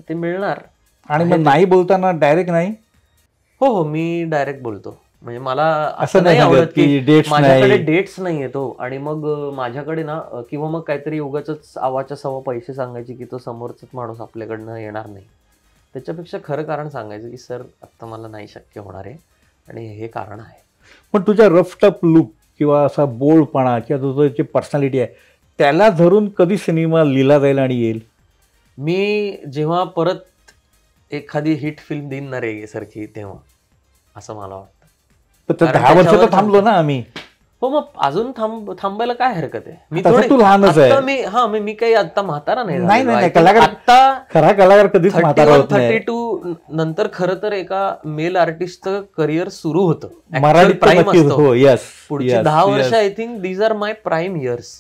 ते मिळणार. आणि मग नाही बोलताना डायरेक्ट नाही? हो, मी डायरेक्ट बोलतो. म्हणजे मला असं नाही आवडत की माझ्याकडे डेट्स नाही येतो आणि मग माझ्याकडे ना, किंवा मग काहीतरी उगाचच आवाच्या सवा पैसे सांगायचे की तो समोरचाच माणूस आपल्याकडनं येणार नाही. त्याच्यापेक्षा खरं कारण सांगायचं की सर आता मला नाही शक्य होणार आहे आणि हे कारण आहे. पण तुझ्या रफ टफ लुक किंवा असा बोल्डपणा किंवा तुझं जे पर्सनॅलिटी आहे त्याला धरून कधी सिनेमा लिहिला जाईल आणि येईल? मी जेव्हा परत एखादी हिट फिल्म देईन ना रे सारखी, तेव्हा असं मला वाटतं. 10 वर्ष तर थांबलो ना आम्ही. हो, मग अजून थांबायला काय हरकत आहे? मी तू लहानच आहे. मी काही आता म्हातारा नाही. खरा कलाकार कधीच म्हातारा होत नाही. 32 नंतर खरं तर एका मेल आर्टिस्टचं करिअर सुरू होतं. प्राईम असतो. पुढची 10 वर्ष I think these are my prime years.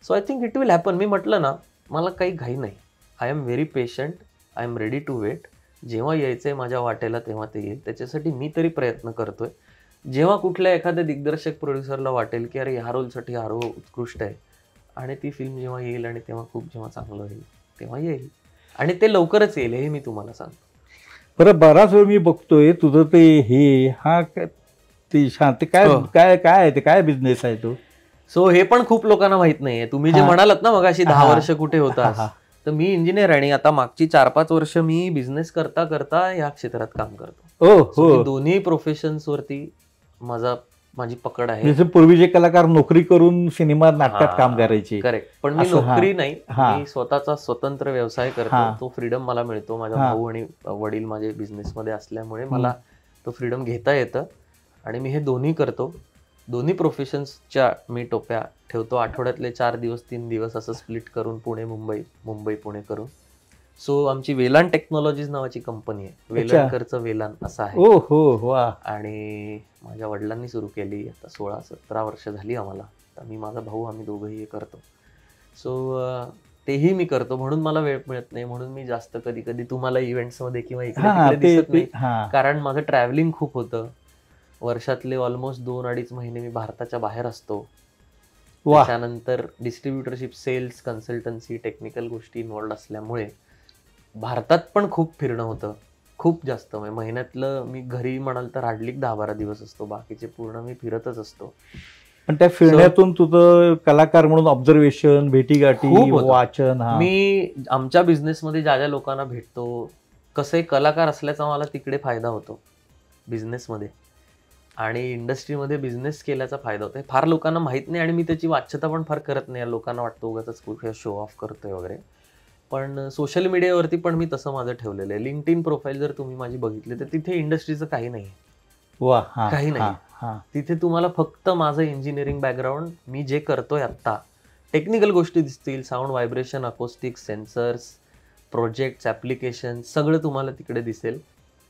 So I think it will happen. मी म्हटलं ना, मला काही घाई नाही. I am very patient, I am ready to wait. जेव्हा यायचंय माझ्या वाटेला तेव्हा ते येईल. त्याच्यासाठी मी तरी प्रयत्न करतोय. जेव्हा कुठल्या एखाद्या दिग्दर्शक प्रोड्युसरला वाटेल की अरे ह्या रोलसाठी हा रोल उत्कृष्ट आहे आणि ती फिल्म जेव्हा येईल आणि तेव्हा खूप जेव्हा चांगलं होईल तेव्हा येईल, आणि ते लवकरच येईल हे मी तुम्हाला सांगतो. बरं, बराच वेळ मी बघतोय तुझं ते हे ते शांत काय काय काय आहे ते, काय बिझनेस आहे तो? सो हे पण खूप लोकांना माहित नाहीये. तुम्ही जे म्हणालात ना मगाशी 10 वर्ष कुठे होता, तर मी इंजिनियर आणि आता मागची 4-5 वर्ष मी बिझनेस करता करता या क्षेत्रात काम करतो. दोन्ही प्रोफेशन्स वरती माझी पकड आहे. पूर्वी जे कलाकार नोकरी करून सिनेमा नाटकात काम करायचे. करेक्ट. पण मी नोकरी नाही, मी स्वतःचा स्वतंत्र व्यवसाय करतो. तो फ्रीडम मला मिळतो. माझा भाऊ आणि वडील माझे बिझनेसमध्ये असल्यामुळे मला तो फ्रीडम घेता येतं आणि मी हे दोन्ही करतो. दोन्ही प्रोफेशन्सच्या मी टोप्या ठेवतो. आठवड्यातले 4 दिवस 3 दिवस असं स्प्लिट करून पुणे मुंबई पुणे करून सो आमची वेलान टेक्नॉलॉजीज नावाची कंपनी आहे, वेलणकरचं वेलान असं आहे. ओ हो वा. आणि माझ्या वडिलांनी सुरू केली, आता 16-17 वर्ष झाली आम्हाला. तर मी, माझा भाऊ, आम्ही दोघंही हे करतो. सो तेही मी करतो, म्हणून मला वेळ मिळत नाही, म्हणून मी जास्त कधी कधी तुम्हाला इव्हेंट्समध्ये किंवा इकडे तिकडे दिसत नाही, कारण माझं ट्रॅव्हलिंग खूप होतं. वर्षातले ऑलमोस्ट 2-2.5 महिने मी भारताच्या बाहेर असतो. त्यानंतर डिस्ट्रीब्युटरशिप, सेल्स, कन्सल्टन्सी, टेक्निकल गोष्टी इन्व्हॉल्ड असल्यामुळे भारतात पण खूप फिरणं होतं, खूप जास्त. महिन्यातलं मी घरी म्हणाल तर हार्डली 10-12 दिवस असतो, बाकीचे पूर्ण मी फिरतच असतो. पण त्या फिरण्यातून तुझं कलाकार म्हणून ऑब्झर्वेशन, भेटीगाठी, वाचन. मी आमच्या बिझनेसमध्ये ज्या ज्या लोकांना भेटतो, कसं कलाकार असल्याचा मला तिकडे फायदा होतो बिझनेसमध्ये, आणि इंडस्ट्रीमध्ये बिझनेस केल्याचा फायदा होतो. फार लोकांना माहित नाही आणि मी त्याची वाच्यता पण फार करत नाही. लोकांना वाटतं उगाच कुठे शो ऑफ करतोय वगैरे, पण सोशल मीडियावरती पण मी तसं माझं ठेवलेलं आहे. लिंक्डइन प्रोफाईल जर तुम्ही माझी बघितली तर तिथे इंडस्ट्रीचं काही नाही, काही नाही. तिथे तुम्हाला फक्त माझं इंजिनिअरिंग बॅकग्राऊंड, मी जे करतोय आत्ता, टेक्निकल गोष्टी दिसतील, sound, vibration, acoustics, sensors, projects, application, सगळं तुम्हाला तिकडे दिसेल.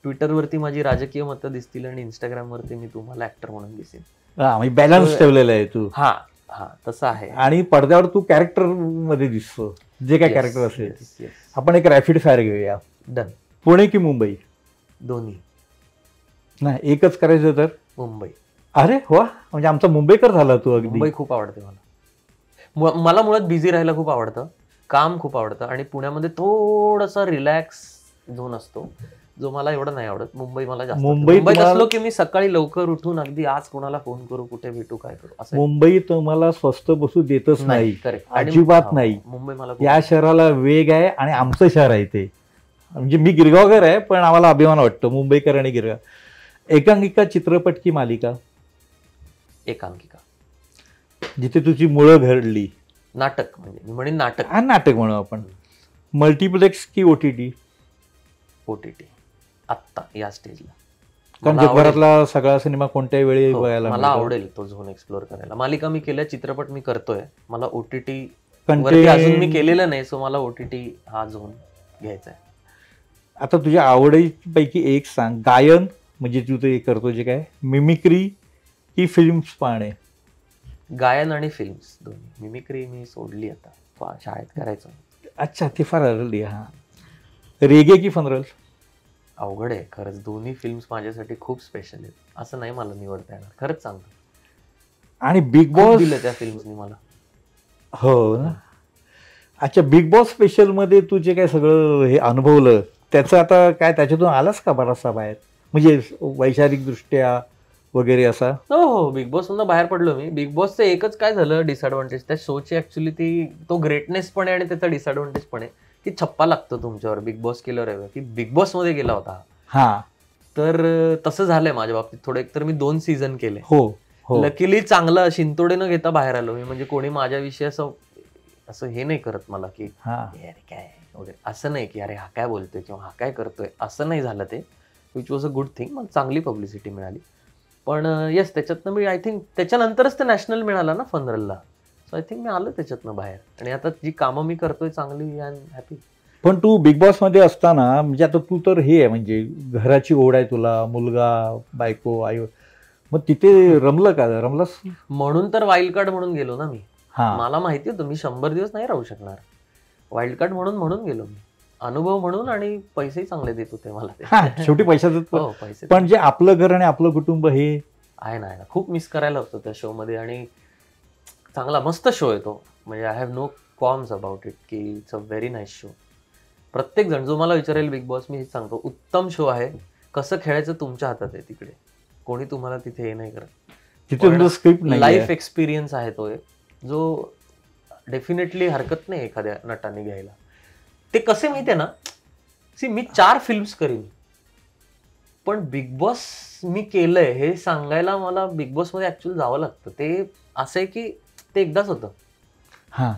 ट्विटरवरती माझी राजकीय मतं दिसतील आणि इंस्टाग्रामवरती मी तुम्हाला ऍक्टर म्हणून दिसेल. बॅलन्स ठेवलेला आहे तू. हा, तसं आहे. आणि पडद्यावर तू कॅरेक्टर मध्ये दिसतो, जे काय कॅरेक्टर असेल. आपण एक रॅपिड फायर घेऊया. डन. पुणे की मुंबई? दोन्ही. नाही, एकच करायचं तर मुंबई. अरे वा, म्हणजे आमचा मुंबईकर झाला तू. अगदी मुंबई खूप आवडते मला मुळात बिझी राहायला खूप आवडतं, काम खूप आवडतं, आणि पुण्यामध्ये थोडासा रिलॅक्स झोन असतो जो मला एवढं नाही आवडत. मुंबई मला जास्त. मुंबईत असलो की मी सकाळी लवकर उठून अगदी आज कोणाला फोन करू, कुठे भेटू, काय करू, असं. मुंबई तुम्हाला स्वस्त बसू देतच नाही, अजिबात नाही. मुंबई मला, या शहराला वेग आहे आणि आमचं शहर आहे ते. म्हणजे मी गिरगावकर आहे, पण आम्हाला अभिमान वाटतो मुंबईकर आणि गिरगाव. एकांकिका चित्रपट की मालिका? एकांकिका. जिथे तुझी मुळं घडली. नाटक, म्हणजे मी म्हणेन नाटक. नाटक म्हणू आपण. मल्टिप्लेक्स की ओटीटी? ओटीटी आत्ता या स्टेजला. कारण जगभरातला सगळा सिनेमा कोणत्याही वेळी बघायला मला आवडेल तो झोन एक्सप्लोर करायला. मालिका मी केल्या, चित्रपट मी करतोय, मला ओटीटी अजून मी केलेलं नाही, सो मला ओटीटी हा झोन घ्यायचा आहे. आता तुझ्या आवडीपैकी एक सांग. गायन म्हणजे तू ते करतो जे काय, मिमिक्री की फिल्म्स पाहणे? गायन आणि फिल्म्स दोन्ही. मिमिक्री मी सोडली आता, शाळेत करायचं. अच्छा, ते फार हरली. हा. रेगे की फनरल्स? अवघड आहे खरंच. दोन्ही फिल्म्स माझ्यासाठी खूप स्पेशल आहेत, असं नाही मला निवडता येणार, खरंच सांगतो. आणि बिग बॉस दिलं त्या फिल्म्सनी मला. हो ना. अच्छा, बिग बॉस स्पेशल मध्ये तू जे काय सगळं हे अनुभवलं, त्याचं आता काय त्याच्यातून आलास का बराचसा बाहेर, म्हणजे वैचारिक दृष्ट्या वगैरे असा? हो, बिग बॉस मधून बाहेर पडलो मी. बिग बॉसचं एकच काय झालं डिसएडव्हान्टेज, त्या शोची ऍक्च्युअली तो ग्रेटनेस पण आहे आणि त्याचा डिसएडव्हान्टेज पण आहे की छप्पा लागतो तुमच्यावर बिग बॉस केल्यावर, की बिग बॉस मध्ये गेला होता. हा, तर तसं झालंय माझ्या बाबतीत थोडं. एकतर मी 2 सीझन केले. हो, लकीली चांगलं शिंतोडे न घेता बाहेर आलो मी. म्हणजे कोणी माझ्याविषयी असं हे नाही करत मला की अरे काय वगैरे, असं नाही की अरे हा काय बोलतोय किंवा हा काय करतोय, असं नाही झालं ते, which was a good thing. मला चांगली पब्लिसिटी मिळाली. पण येस, त्याच्यातनं मी आय थिंक त्याच्यानंतरच ते नॅशनल मिळाला ना फनरलला, सो आय थिंक मी आलो त्याच्यातनं बाहेर. आणि आता जी कामं मी करतोय चांगली, आय एम हॅपी. पण तू बिग बॉस मध्ये असताना, म्हणजे आता तू तर हे आहे, म्हणजे घराची ओढ आहे तुला, मुलगा, बायको, आई, मग तिथे रमलं का? रमलंस म्हणून तर वाईल्ड कार्ड म्हणून गेलो ना मी. मला माहिती होतं मी 100 दिवस नाही राहू शकणार. वाईल्ड कार्ड म्हणून गेलो मी, अनुभव म्हणून, आणि पैसेही चांगले देत होते मला ते. शेवटी पैशाचं. पैसे. पण जे आपलं घर आणि आपलं कुटुंब हे आहे ना, खूप मिस करायला होतं त्या शो मध्ये. आणि चांगला मस्त शो आहे तो, म्हणजे I have no qualms about it की it's a very nice show. प्रत्येक जण जो मला विचारेल बिग बॉस, मी हेच सांगतो, उत्तम शो आहे. कसं खेळायचं तुमच्या हातात आहे. तिकडे कोणी तुम्हाला तिथे हे नाही करत. तिथे स्क्रिप्ट नाही, लाईफ एक्सपिरियन्स आहे तो एक, जो डेफिनेटली हरकत नाही एखाद्या नटाने घ्यायला. ते कसे माहितीये ना, मी 4 फिल्म्स करीन, पण बिग बॉस मी केलंय हे सांगायला मला बिग बॉस मध्ये ऍक्च्युअली जावं लागतं. ते असं आहे की ते एकदाच होतं.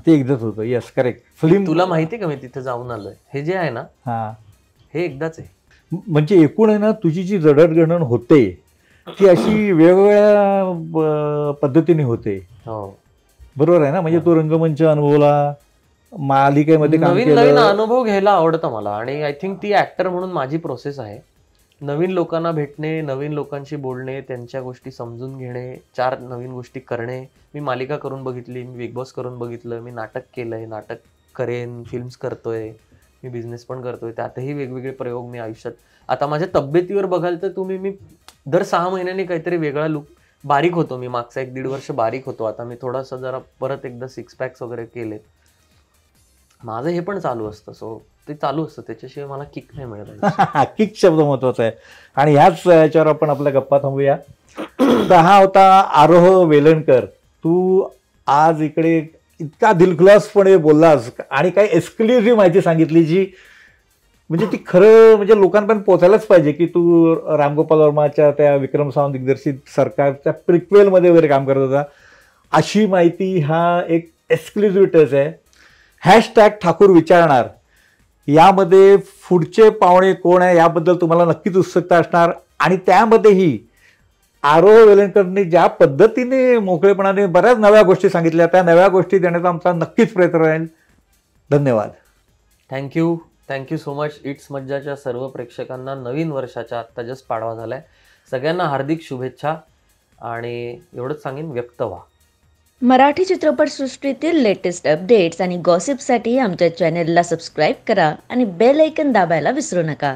ते एकदाच होतं. Yes, correct. फिल्म तुला माहितीये का मी तिथे जाऊन आलोय, हे जे आहे ना हे एकदाच आहे. म्हणजे एकूण आहे ना, तुझी जी जडणघडण होते ती अशी वेगवेगळ्या पद्धतीने होते. हो, बरोबर आहे ना. म्हणजे तो रंगमंच अनुभवला, मालिकेमध्ये काम नवीन नवीन केलं. अनुभव घ्यायला आवडतं मला आणि आय थिंक ती ऍक्टर म्हणून माझी प्रोसेस आहे. नवीन लोकांना भेटणे, नवीन लोकांशी बोलणे, त्यांच्या गोष्टी समजून घेणे, 4 नवीन गोष्टी करणे. मी मालिका करून बघितली, मी बिग बॉस करून बघितलं, मी नाटक केलंय, नाटक करेन, फिल्म्स करतोय, मी बिझनेस पण करतोय. त्यातही वेगवेगळे प्रयोग मी आयुष्यात. आता माझ्या तब्येतीवर बघाल तर तुम्ही, मी दर 6 महिन्यांनी काहीतरी वेगळा लुक. बारीक होतो मी, मागचा 1-1.5 वर्ष बारीक होतो. आता मी थोडासा जरा परत एकदा 6 पॅक्स वगैरे केलेत. माझं हे पण चालू असतं. सो ते चालू असतं, त्याच्याशिवाय मला किक नाही मिळत. किक शब्द महत्वाचा आहे आणि ह्याच याच्यावर आपण आपल्या गप्पा थांबूया. तर हा होता आरोह वेलणकर. तू आज इकडे इतका दिलखुलासपणे बोललास आणि काही एक्सक्लुझिव्ह माहिती सांगितली जी म्हणजे ती खरं म्हणजे लोकांपर्यंत पोहोचायलाच पाहिजे की तू रामगोपाल वर्माच्या त्या विक्रम सावंत दिग्दर्शित सरकारच्या प्रिक्वेलमध्ये वगैरे काम करत होता. अशी माहिती हा एक एक्सक्लुझिव्ह टच आहे. हॅशटॅग ठाकूर विचारणार यामध्ये पुढचे पाहुणे कोण आहे याबद्दल तुम्हाला नक्कीच उत्सुकता असणार आणि त्यामध्येही आरोह वेलणकरने ज्या पद्धतीने मोकळेपणाने बऱ्याच नव्या गोष्टी सांगितल्या त्या नव्या गोष्टी देण्याचा आमचा नक्कीच प्रयत्न राहील. धन्यवाद. Thank you so much. इट्स मज्जाच्या सर्व प्रेक्षकांना नवीन वर्षाच्या आत्ता जस्ट पाडवा झालाय. सगळ्यांना हार्दिक शुभेच्छा आणि एवढंच सांगेन, व्यक्त व्हा. मराठी चित्रपटसृष्टीतील लेटेस्ट अपडेट्स आणि गॉसिपसाठी आमच्या चॅनेलला सबस्क्राईब करा आणि बेल ऐकन दाबायला विसरू नका.